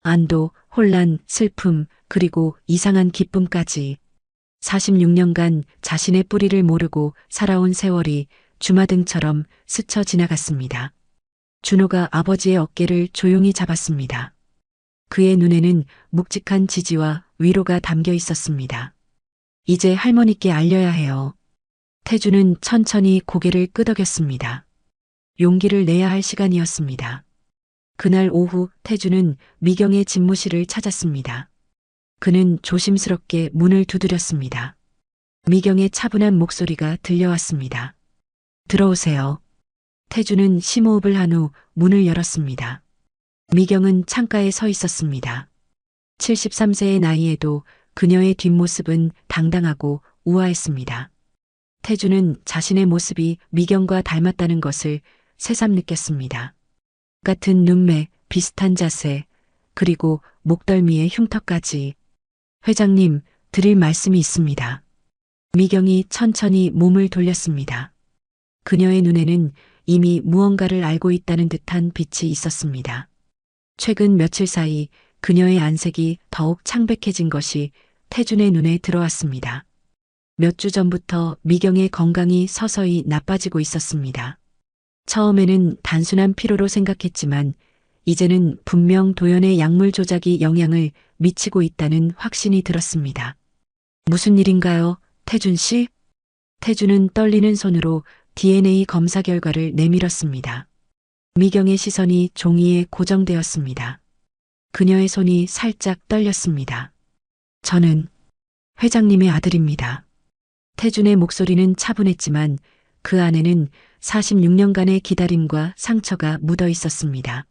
안도, 혼란, 슬픔, 그리고 이상한 기쁨까지. 46년간 자신의 뿌리를 모르고 살아온 세월이 주마등처럼 스쳐 지나갔습니다. 준호가 아버지의 어깨를 조용히 잡았습니다. 그의 눈에는 묵직한 지지와 위로가 담겨 있었습니다. 이제 할머니께 알려야 해요. 태주는 천천히 고개를 끄덕였습니다. 용기를 내야 할 시간이었습니다. 그날 오후 태주는 미경의 집무실을 찾았습니다. 그는 조심스럽게 문을 두드렸습니다. 미경의 차분한 목소리가 들려왔습니다. 들어오세요. 태주는 심호흡을 한 후 문을 열었습니다. 미경은 창가에 서 있었습니다. 73세의 나이에도 그녀의 뒷모습은 당당하고 우아했습니다. 태주는 자신의 모습이 미경과 닮았다는 것을 새삼 느꼈습니다. 같은 눈매, 비슷한 자세, 그리고 목덜미의 흉터까지. 회장님, 드릴 말씀이 있습니다. 미경이 천천히 몸을 돌렸습니다. 그녀의 눈에는 이미 무언가를 알고 있다는 듯한 빛이 있었습니다. 최근 며칠 사이 그녀의 안색이 더욱 창백해진 것이 태준의 눈에 들어왔습니다. 몇 주 전부터 미경의 건강이 서서히 나빠지고 있었습니다. 처음에는 단순한 피로로 생각했지만 이제는 분명 도연의 약물 조작이 영향을 미치고 있다는 확신이 들었습니다. 무슨 일인가요, 태준 씨? 태준은 떨리는 손으로 DNA 검사 결과를 내밀었습니다. 미경의 시선이 종이에 고정되었습니다. 그녀의 손이 살짝 떨렸습니다. 저는 회장님의 아들입니다. 태준의 목소리는 차분했지만 그 안에는 46년간의 기다림과 상처가 묻어 있었습니다.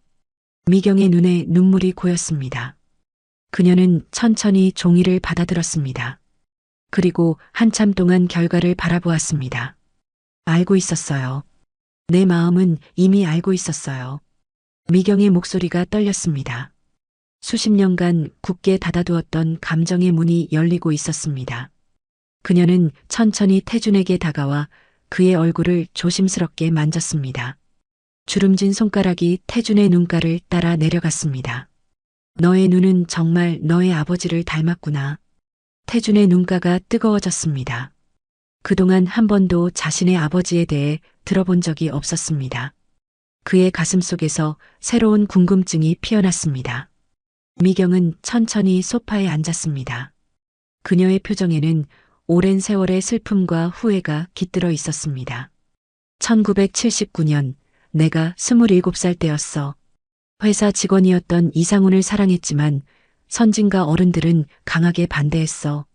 미경의 눈에 눈물이 고였습니다. 그녀는 천천히 종이를 받아들었습니다. 그리고 한참 동안 결과를 바라보았습니다. 알고 있었어요. 내 마음은 이미 알고 있었어요. 미경의 목소리가 떨렸습니다. 수십 년간 굳게 닫아두었던 감정의 문이 열리고 있었습니다. 그녀는 천천히 태준에게 다가와 그의 얼굴을 조심스럽게 만졌습니다. 주름진 손가락이 태준의 눈가를 따라 내려갔습니다. 너의 눈은 정말 너의 아버지를 닮았구나. 태준의 눈가가 뜨거워졌습니다. 그동안 한 번도 자신의 아버지에 대해 들어본 적이 없었습니다. 그의 가슴 속에서 새로운 궁금증이 피어났습니다. 미경은 천천히 소파에 앉았습니다. 그녀의 표정에는 오랜 세월의 슬픔과 후회가 깃들어 있었습니다. 1979년 내가 27살 때였어. 회사 직원이었던 이상훈을 사랑했지만 선진가 어른들은 강하게 반대했어.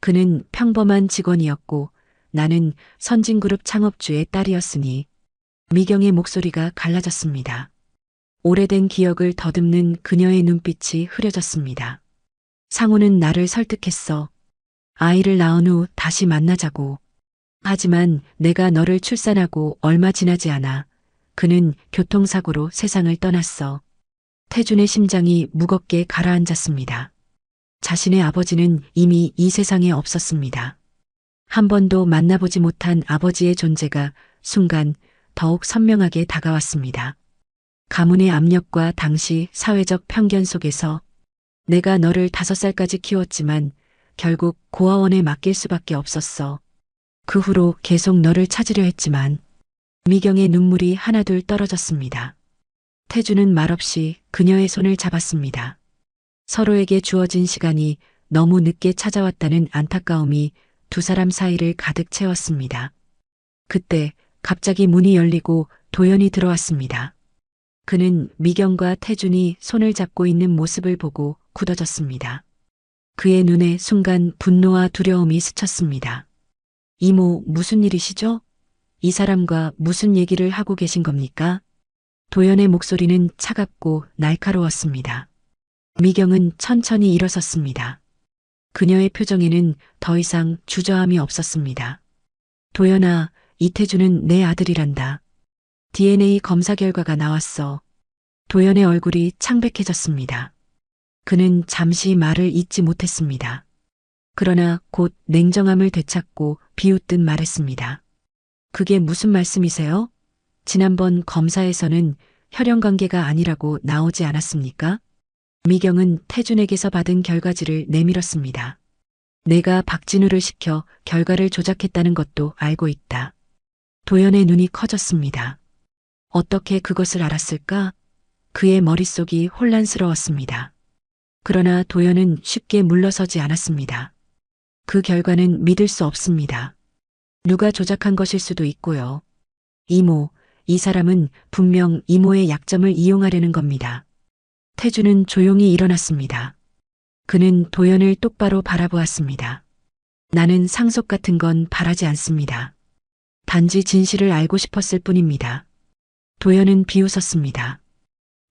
그는 평범한 직원이었고 나는 선진그룹 창업주의 딸이었으니. 미경의 목소리가 갈라졌습니다. 오래된 기억을 더듬는 그녀의 눈빛이 흐려졌습니다. 상우는 나를 설득했어. 아이를 낳은 후 다시 만나자고. 하지만 내가 너를 출산하고 얼마 지나지 않아 그는 교통사고로 세상을 떠났어. 태준의 심장이 무겁게 가라앉았습니다. 자신의 아버지는 이미 이 세상에 없었습니다. 한 번도 만나보지 못한 아버지의 존재가 순간 더욱 선명하게 다가왔습니다. 가문의 압력과 당시 사회적 편견 속에서 내가 너를 5살까지 키웠지만 결국 고아원에 맡길 수밖에 없었어. 그 후로 계속 너를 찾으려 했지만 미경의 눈물이 하나둘 떨어졌습니다. 태주는 말없이 그녀의 손을 잡았습니다. 서로에게 주어진 시간이 너무 늦게 찾아왔다는 안타까움이 두 사람 사이를 가득 채웠습니다. 그때 갑자기 문이 열리고 도연이 들어왔습니다. 그는 미경과 태준이 손을 잡고 있는 모습을 보고 굳어졌습니다. 그의 눈에 순간 분노와 두려움이 스쳤습니다. 이모, 무슨 일이시죠? 이 사람과 무슨 얘기를 하고 계신 겁니까? 도연의 목소리는 차갑고 날카로웠습니다. 미경은 천천히 일어섰습니다. 그녀의 표정에는 더 이상 주저함이 없었습니다. 도연아, 이태준은 내 아들이란다. DNA 검사 결과가 나왔어. 도연의 얼굴이 창백해졌습니다. 그는 잠시 말을 잇지 못했습니다. 그러나 곧 냉정함을 되찾고 비웃듯 말했습니다. 그게 무슨 말씀이세요? 지난번 검사에서는 혈연 관계가 아니라고 나오지 않았습니까? 미경은 태준에게서 받은 결과지를 내밀었습니다. 내가 박진우를 시켜 결과를 조작했다는 것도 알고 있다. 도연의 눈이 커졌습니다. 어떻게 그것을 알았을까? 그의 머릿속이 혼란스러웠습니다. 그러나 도연은 쉽게 물러서지 않았습니다. 그 결과는 믿을 수 없습니다. 누가 조작한 것일 수도 있고요. 이모, 이 사람은 분명 이모의 약점을 이용하려는 겁니다. 태주는 조용히 일어났습니다. 그는 도연을 똑바로 바라보았습니다. 나는 상속 같은 건 바라지 않습니다. 단지 진실을 알고 싶었을 뿐입니다. 도연은 비웃었습니다.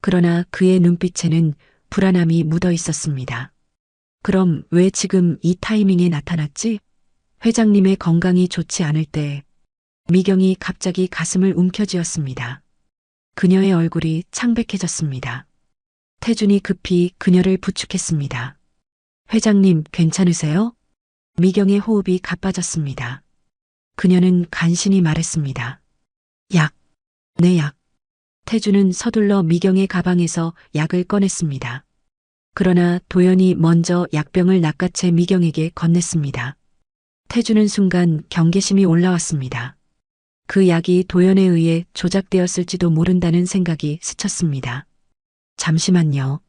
그러나 그의 눈빛에는 불안함이 묻어 있었습니다. 그럼 왜 지금 이 타이밍에 나타났지? 회장님의 건강이 좋지 않을 때 미경이 갑자기 가슴을 움켜쥐었습니다. 그녀의 얼굴이 창백해졌습니다. 태준이 급히 그녀를 부축했습니다. 회장님 괜찮으세요? 미경의 호흡이 가빠졌습니다. 그녀는 간신히 말했습니다. 약, 내 약. 태준은 서둘러 미경의 가방에서 약을 꺼냈습니다. 그러나 도연이 먼저 약병을 낚아채 미경에게 건넸습니다. 태준은 순간 경계심이 올라왔습니다. 그 약이 도연에 의해 조작되었을지도 모른다는 생각이 스쳤습니다. 잠시만요.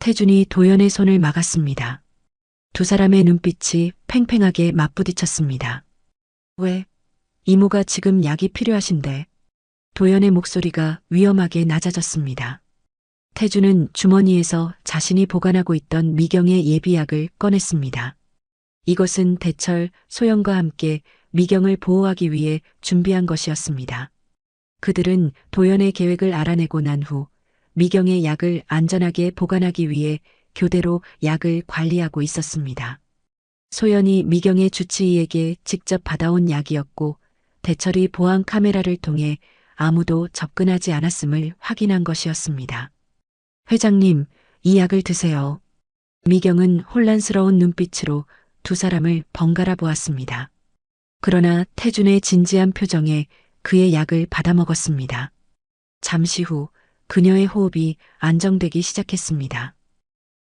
태준이 도연의 손을 막았습니다. 두 사람의 눈빛이 팽팽하게 맞부딪혔습니다. 왜? 이모가 지금 약이 필요하신데. 도연의 목소리가 위험하게 낮아졌습니다. 태준은 주머니에서 자신이 보관하고 있던 미경의 예비약을 꺼냈습니다. 이것은 대철, 소영과 함께 미경을 보호하기 위해 준비한 것이었습니다. 그들은 도연의 계획을 알아내고 난 후 미경의 약을 안전하게 보관하기 위해 교대로 약을 관리하고 있었습니다. 소연이 미경의 주치의에게 직접 받아온 약이었고 대철이 보안 카메라를 통해 아무도 접근하지 않았음을 확인한 것이었습니다. 회장님, 이 약을 드세요. 미경은 혼란스러운 눈빛으로 두 사람을 번갈아 보았습니다. 그러나 태준의 진지한 표정에 그의 약을 받아먹었습니다. 잠시 후 그녀의 호흡이 안정되기 시작했습니다.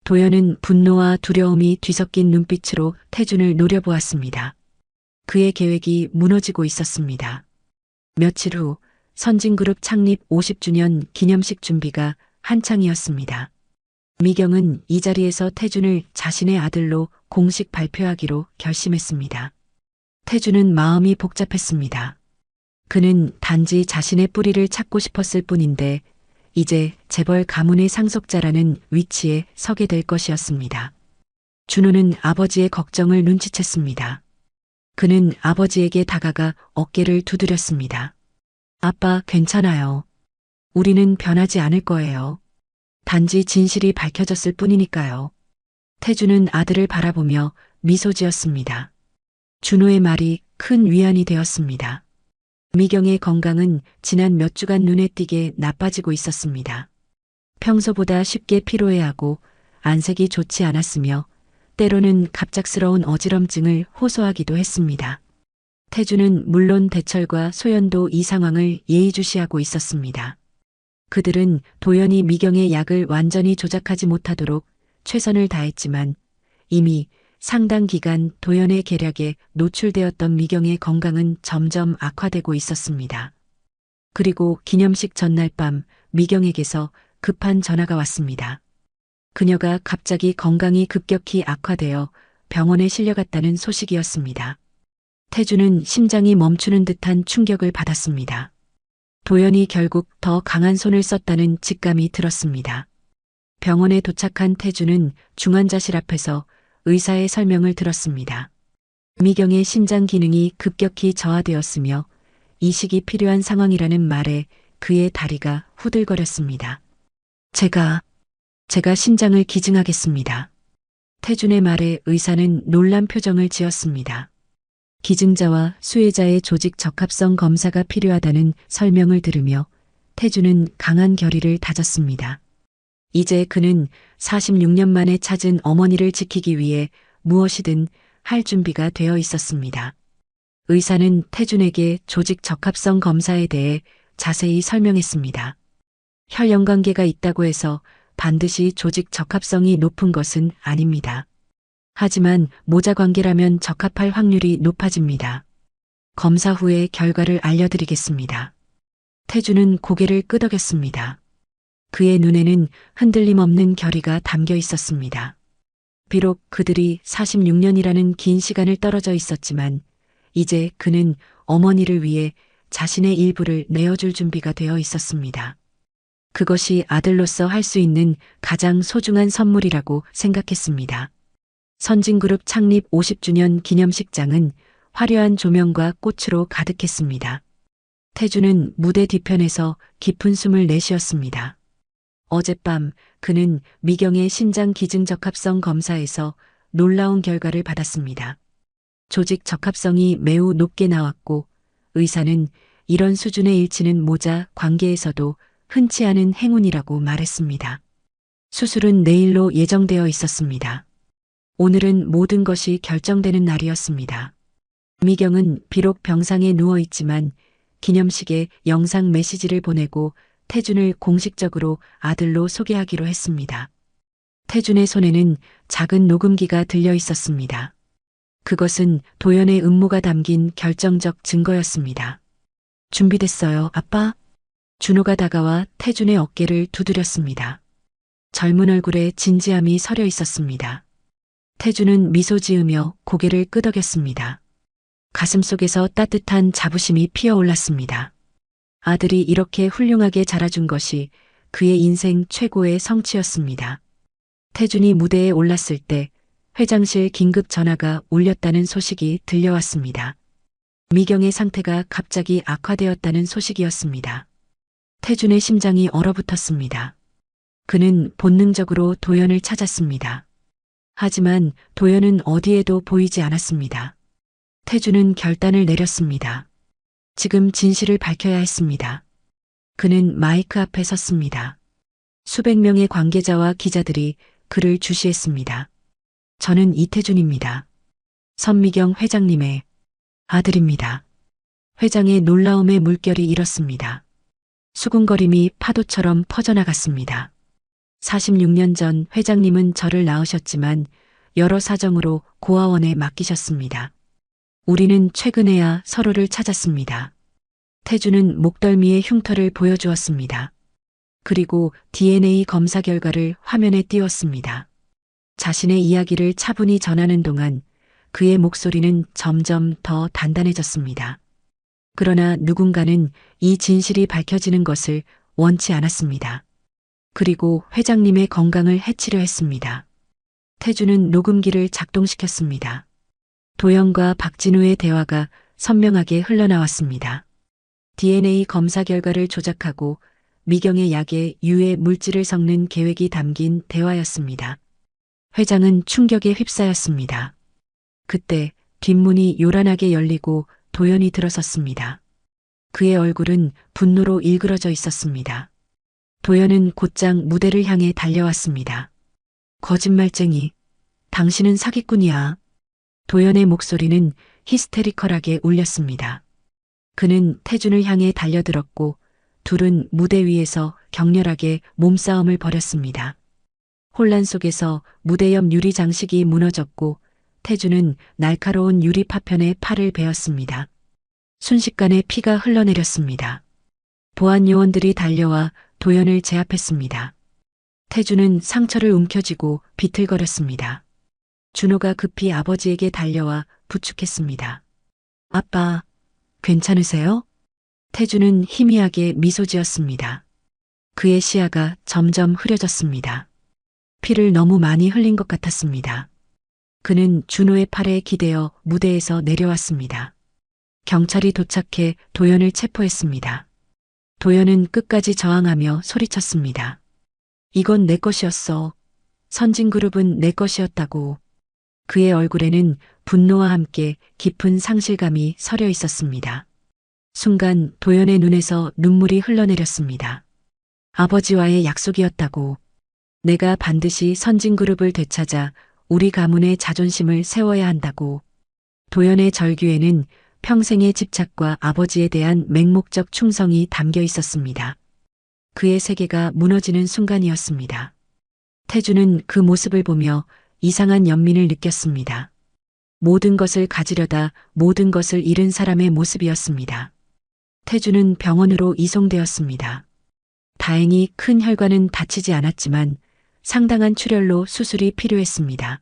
도연은 분노와 두려움이 뒤섞인 눈빛으로 태준을 노려보았습니다. 그의 계획이 무너지고 있었습니다. 며칠 후 선진그룹 창립 50주년 기념식 준비가 한창이었습니다. 미경은 이 자리에서 태준을 자신의 아들로 공식 발표하기로 결심했습니다. 태준은 마음이 복잡했습니다. 그는 단지 자신의 뿌리를 찾고 싶었을 뿐인데 이제 재벌 가문의 상속자라는 위치에 서게 될 것이었습니다. 준호는 아버지의 걱정을 눈치챘습니다. 그는 아버지에게 다가가 어깨를 두드렸습니다. 아빠, 괜찮아요. 우리는 변하지 않을 거예요. 단지 진실이 밝혀졌을 뿐이니까요. 태준은 아들을 바라보며 미소 지었습니다. 준호의 말이 큰 위안이 되었습니다. 미경의 건강은 지난 몇 주간 눈에 띄게 나빠지고 있었습니다. 평소보다 쉽게 피로해하고 안색이 좋지 않았으며 때로는 갑작스러운 어지럼증을 호소하기도 했습니다. 태주는 물론 대철과 소연도 이 상황을 예의주시하고 있었습니다. 그들은 도연이 미경의 약을 완전히 조작하지 못하도록 최선을 다했지만 이미 상당 기간 도연의 계략에 노출되었던 미경의 건강은 점점 악화되고 있었습니다. 그리고 기념식 전날 밤 미경에게서 급한 전화가 왔습니다. 그녀가 갑자기 건강이 급격히 악화되어 병원에 실려갔다는 소식이었습니다. 태주는 심장이 멈추는 듯한 충격을 받았습니다. 도연이 결국 더 강한 손을 썼다는 직감이 들었습니다. 병원에 도착한 태주는 중환자실 앞에서 의사의 설명을 들었습니다. 미경의 심장 기능이 급격히 저하되었으며 이식이 필요한 상황이라는 말에 그의 다리가 후들거렸습니다. 제가 심장을 기증하겠습니다. 태준의 말에 의사는 놀란 표정을 지었습니다. 기증자와 수혜자의 조직 적합성 검사가 필요하다는 설명을 들으며 태준은 강한 결의를 다졌습니다. 이제 그는 46년 만에 찾은 어머니를 지키기 위해 무엇이든 할 준비가 되어 있었습니다. 의사는 태준에게 조직 적합성 검사에 대해 자세히 설명했습니다. 혈연관계가 있다고 해서 반드시 조직 적합성이 높은 것은 아닙니다. 하지만 모자 관계라면 적합할 확률이 높아집니다. 검사 후에 결과를 알려드리겠습니다. 태주는 고개를 끄덕였습니다. 그의 눈에는 흔들림 없는 결의가 담겨 있었습니다. 비록 그들이 46년이라는 긴 시간을 떨어져 있었지만 이제 그는 어머니를 위해 자신의 일부를 내어줄 준비가 되어 있었습니다. 그것이 아들로서 할 수 있는 가장 소중한 선물이라고 생각했습니다. 선진그룹 창립 50주년 기념식장은 화려한 조명과 꽃으로 가득했습니다. 태주는 무대 뒤편에서 깊은 숨을 내쉬었습니다. 어젯밤 그는 미경의 심장 기증 적합성 검사에서 놀라운 결과를 받았습니다. 조직 적합성이 매우 높게 나왔고 의사는 이런 수준의 일치는 모자 관계에서도 흔치 않은 행운이라고 말했습니다. 수술은 내일로 예정되어 있었습니다. 오늘은 모든 것이 결정되는 날이었습니다. 미경은 비록 병상에 누워 있지만 기념식에 영상 메시지를 보내고 태준을 공식적으로 아들로 소개하기로 했습니다. 태준의 손에는 작은 녹음기가 들려 있었습니다. 그것은 도연의 음모가 담긴 결정적 증거였습니다. 준비됐어요, 아빠? 준호가 다가와 태준의 어깨를 두드렸습니다. 젊은 얼굴에 진지함이 서려 있었습니다. 태준은 미소 지으며 고개를 끄덕였습니다. 가슴속에서 따뜻한 자부심이 피어올랐습니다. 아들이 이렇게 훌륭하게 자라준 것이 그의 인생 최고의 성취였습니다. 태준이 무대에 올랐을 때 회장실 긴급 전화가 울렸다는 소식이 들려왔습니다. 미경의 상태가 갑자기 악화되었다는 소식이었습니다. 태준의 심장이 얼어붙었습니다. 그는 본능적으로 도연을 찾았습니다. 하지만 도연은 어디에도 보이지 않았습니다. 태준은 결단을 내렸습니다. 지금 진실을 밝혀야 했습니다. 그는 마이크 앞에 섰습니다. 수백 명의 관계자와 기자들이 그를 주시했습니다. 저는 이태준입니다. 선미경 회장님의 아들입니다. 회장의 놀라움의 물결이 일었습니다. 수군거림이 파도처럼 퍼져나갔습니다. 46년 전 회장님은 저를 낳으셨지만 여러 사정으로 고아원에 맡기셨습니다. 우리는 최근에야 서로를 찾았습니다. 태주는 목덜미의 흉터를 보여주었습니다. 그리고 DNA 검사 결과를 화면에 띄웠습니다. 자신의 이야기를 차분히 전하는 동안 그의 목소리는 점점 더 단단해졌습니다. 그러나 누군가는 이 진실이 밝혀지는 것을 원치 않았습니다. 그리고 회장님의 건강을 해치려 했습니다. 태주는 녹음기를 작동시켰습니다. 도연과 박진우의 대화가 선명하게 흘러나왔습니다. DNA 검사 결과를 조작하고 미경의 약에 유해 물질을 섞는 계획이 담긴 대화였습니다. 회장은 충격에 휩싸였습니다. 그때 뒷문이 요란하게 열리고 도연이 들어섰습니다. 그의 얼굴은 분노로 일그러져 있었습니다. 도연은 곧장 무대를 향해 달려왔습니다. 거짓말쟁이, 당신은 사기꾼이야. 도연의 목소리는 히스테리컬하게 울렸습니다. 그는 태준을 향해 달려들었고 둘은 무대 위에서 격렬하게 몸싸움을 벌였습니다. 혼란 속에서 무대 옆 유리 장식이 무너졌고 태준은 날카로운 유리 파편에 팔을 베었습니다. 순식간에 피가 흘러내렸습니다. 보안 요원들이 달려와 도연을 제압했습니다. 태준은 상처를 움켜쥐고 비틀거렸습니다. 준호가 급히 아버지에게 달려와 부축했습니다. 아빠, 괜찮으세요? 태준은 희미하게 미소 지었습니다. 그의 시야가 점점 흐려졌습니다. 피를 너무 많이 흘린 것 같았습니다. 그는 준호의 팔에 기대어 무대에서 내려왔습니다. 경찰이 도착해 도연을 체포했습니다. 도연은 끝까지 저항하며 소리쳤습니다. 이건 내 것이었어. 선진그룹은 내 것이었다고. 그의 얼굴에는 분노와 함께 깊은 상실감이 서려 있었습니다. 순간 도연의 눈에서 눈물이 흘러내렸습니다. 아버지와의 약속이었다고. 내가 반드시 선진그룹을 되찾아 우리 가문의 자존심을 세워야 한다고. 도연의 절규에는 평생의 집착과 아버지에 대한 맹목적 충성이 담겨 있었습니다. 그의 세계가 무너지는 순간이었습니다. 태준은 그 모습을 보며 이상한 연민을 느꼈습니다. 모든 것을 가지려다 모든 것을 잃은 사람의 모습이었습니다. 태준은 병원으로 이송되었습니다. 다행히 큰 혈관은 다치지 않았지만 상당한 출혈로 수술이 필요했습니다.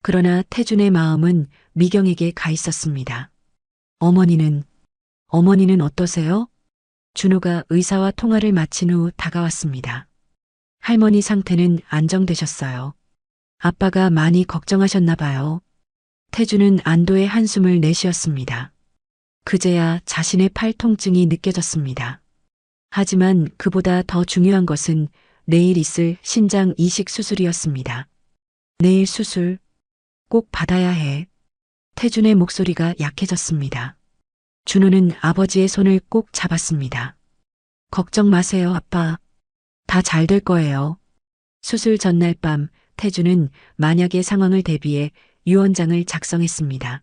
그러나 태준의 마음은 미경에게 가 있었습니다. 어머니는 어떠세요? 준호가 의사와 통화를 마친 후 다가왔습니다. 할머니 상태는 안정되셨어요. 아빠가 많이 걱정하셨나 봐요. 태준은 안도의 한숨을 내쉬었습니다. 그제야 자신의 팔 통증이 느껴졌습니다. 하지만 그보다 더 중요한 것은 내일 있을 신장 이식 수술이었습니다. 내일 수술 꼭 받아야 해. 태준의 목소리가 약해졌습니다. 준호는 아버지의 손을 꼭 잡았습니다. 걱정 마세요, 아빠. 다 잘 될 거예요. 수술 전날 밤 태준은 만약의 상황을 대비해 유언장을 작성했습니다.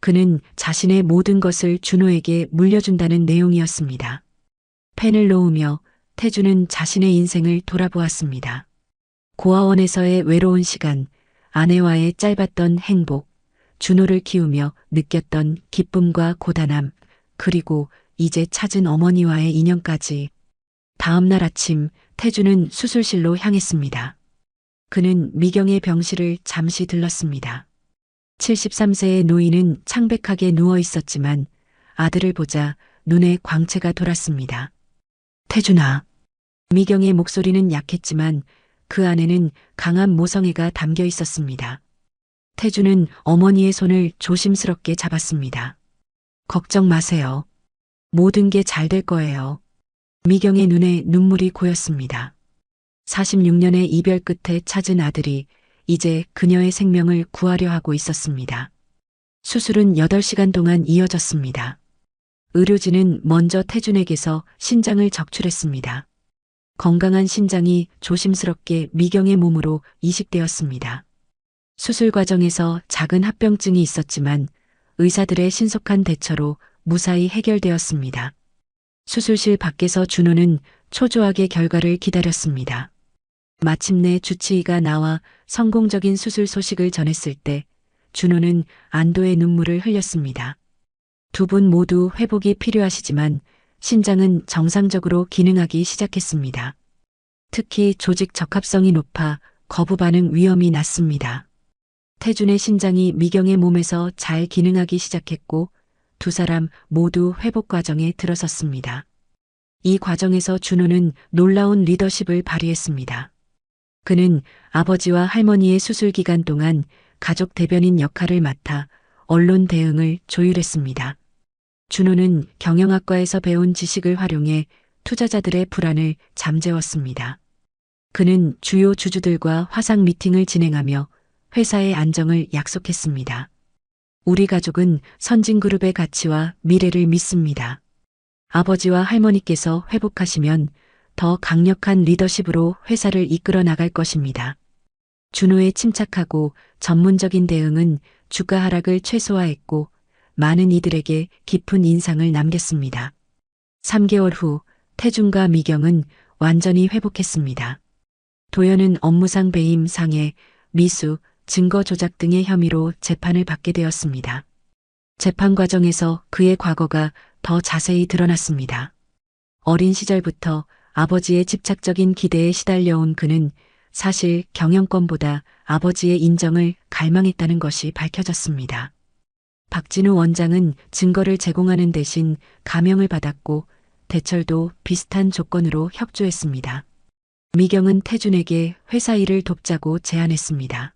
그는 자신의 모든 것을 준호에게 물려준다는 내용이었습니다. 펜을 놓으며 태준은 자신의 인생을 돌아보았습니다. 고아원에서의 외로운 시간, 아내와의 짧았던 행복, 준호를 키우며 느꼈던 기쁨과 고단함, 그리고 이제 찾은 어머니와의 인연까지. 다음 날 아침 태준은 수술실로 향했습니다. 그는 미경의 병실을 잠시 들렀습니다. 73세의 노인은 창백하게 누워 있었지만 아들을 보자 눈에 광채가 돌았습니다. 태준아. 미경의 목소리는 약했지만 그 안에는 강한 모성애가 담겨 있었습니다. 태준은 어머니의 손을 조심스럽게 잡았습니다. 걱정 마세요. 모든 게 잘 될 거예요. 미경의 눈에 눈물이 고였습니다. 46년의 이별 끝에 찾은 아들이 이제 그녀의 생명을 구하려 하고 있었습니다. 수술은 8시간 동안 이어졌습니다. 의료진은 먼저 태준에게서 신장을 적출했습니다. 건강한 신장이 조심스럽게 미경의 몸으로 이식되었습니다. 수술 과정에서 작은 합병증이 있었지만 의사들의 신속한 대처로 무사히 해결되었습니다. 수술실 밖에서 준호는 초조하게 결과를 기다렸습니다. 마침내 주치의가 나와 성공적인 수술 소식을 전했을 때 준호는 안도의 눈물을 흘렸습니다. 두 분 모두 회복이 필요하시지만 신장은 정상적으로 기능하기 시작했습니다. 특히 조직 적합성이 높아 거부 반응 위험이 낮습니다. 태준의 신장이 미경의 몸에서 잘 기능하기 시작했고 두 사람 모두 회복 과정에 들어섰습니다. 이 과정에서 준호는 놀라운 리더십을 발휘했습니다. 그는 아버지와 할머니의 수술 기간 동안 가족 대변인 역할을 맡아 언론 대응을 조율했습니다. 준호는 경영학과에서 배운 지식을 활용해 투자자들의 불안을 잠재웠습니다. 그는 주요 주주들과 화상 미팅을 진행하며 회사의 안정을 약속했습니다. 우리 가족은 선진그룹의 가치와 미래를 믿습니다. 아버지와 할머니께서 회복하시면 더 강력한 리더십으로 회사를 이끌어 나갈 것입니다. 준호의 침착하고 전문적인 대응은 주가 하락을 최소화했고 많은 이들에게 깊은 인상을 남겼습니다. 3개월 후 태준과 미경은 완전히 회복했습니다. 도연은 업무상 배임, 상해, 미수, 증거 조작 등의 혐의로 재판을 받게 되었습니다. 재판 과정에서 그의 과거가 더 자세히 드러났습니다. 어린 시절부터 아버지의 집착적인 기대에 시달려온 그는 사실 경영권보다 아버지의 인정을 갈망했다는 것이 밝혀졌습니다. 박진우 원장은 증거를 제공하는 대신 감형을 받았고 대철도 비슷한 조건으로 협조했습니다. 미경은 태준에게 회사 일을 돕자고 제안했습니다.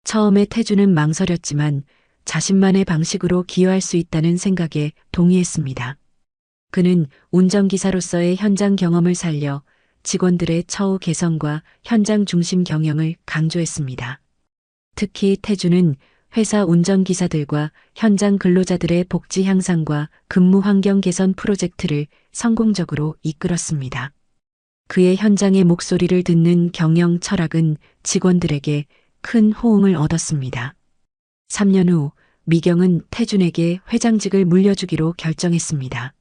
처음에 태준은 망설였지만 자신만의 방식으로 기여할 수 있다는 생각에 동의했습니다. 그는 운전기사로서의 현장 경험을 살려 직원들의 처우 개선과 현장 중심 경영을 강조했습니다. 특히 태준은 회사 운전기사들과 현장 근로자들의 복지 향상과 근무 환경 개선 프로젝트를 성공적으로 이끌었습니다. 그의 현장의 목소리를 듣는 경영 철학은 직원들에게 큰 호응을 얻었습니다. 3년 후 미경은 태준에게 회장직을 물려주기로 결정했습니다.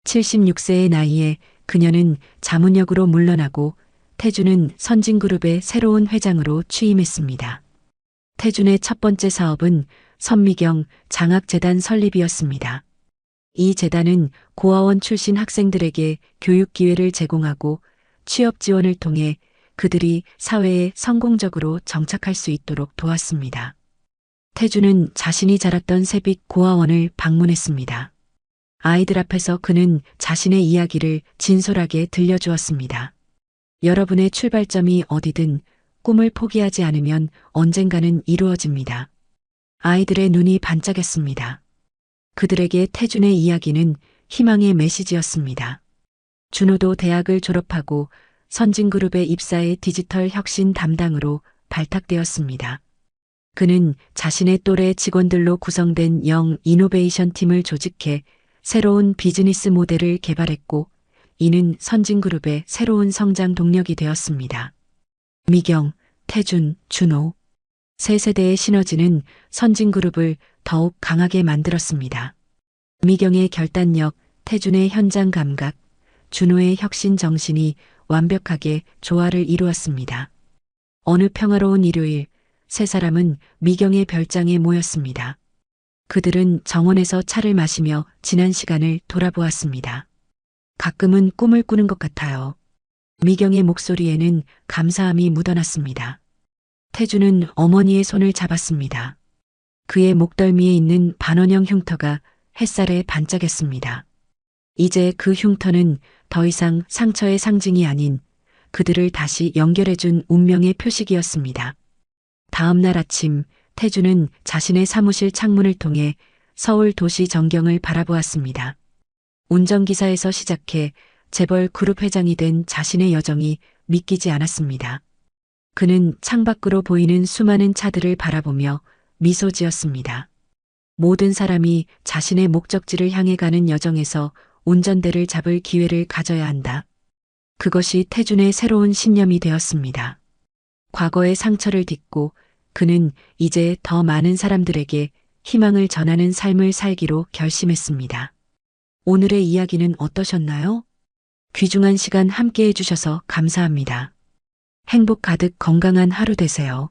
76세의 나이에 그녀는 자문역으로 물러나고 태준은 선진그룹의 새로운 회장으로 취임했습니다. 태준의 첫 번째 사업은 선미경 장학재단 설립이었습니다. 이 재단은 고아원 출신 학생들에게 교육 기회를 제공하고 취업 지원을 통해 그들이 사회에 성공적으로 정착할 수 있도록 도왔습니다. 태준은 자신이 자랐던 세빛 고아원을 방문했습니다. 아이들 앞에서 그는 자신의 이야기를 진솔하게 들려주었습니다. 여러분의 출발점이 어디든 꿈을 포기하지 않으면 언젠가는 이루어집니다. 아이들의 눈이 반짝였습니다. 그들에게 태준의 이야기는 희망의 메시지였습니다. 준호도 대학을 졸업하고 선진그룹에 입사해 디지털 혁신 담당으로 발탁되었습니다. 그는 자신의 또래 직원들로 구성된 영 이노베이션 팀을 조직해 새로운 비즈니스 모델을 개발했고 이는 선진그룹의 새로운 성장 동력이 되었습니다. 미경, 태준, 준호. 세 세대의 시너지는 선진그룹을 더욱 강하게 만들었습니다. 미경의 결단력, 태준의 현장 감각, 준호의 혁신 정신이 완벽하게 조화를 이루었습니다. 어느 평화로운 일요일, 세 사람은 미경의 별장에 모였습니다. 그들은 정원에서 차를 마시며 지난 시간을 돌아보았습니다. 가끔은 꿈을 꾸는 것 같아요. 미경의 목소리에는 감사함이 묻어났습니다. 태준은 어머니의 손을 잡았습니다. 그의 목덜미에 있는 반원형 흉터가 햇살에 반짝였습니다. 이제 그 흉터는 더 이상 상처의 상징이 아닌 그들을 다시 연결해준 운명의 표식이었습니다. 다음 날 아침 태준은 자신의 사무실 창문을 통해 서울 도시 전경을 바라보았습니다. 운전기사에서 시작해 재벌 그룹 회장이 된 자신의 여정이 믿기지 않았습니다. 그는 창밖으로 보이는 수많은 차들을 바라보며 미소 지었습니다. 모든 사람이 자신의 목적지를 향해 가는 여정에서 운전대를 잡을 기회를 가져야 한다. 그것이 태준의 새로운 신념이 되었습니다. 과거의 상처를 딛고 그는 이제 더 많은 사람들에게 희망을 전하는 삶을 살기로 결심했습니다. 오늘의 이야기는 어떠셨나요? 귀중한 시간 함께 해주셔서 감사합니다. 행복 가득 건강한 하루 되세요.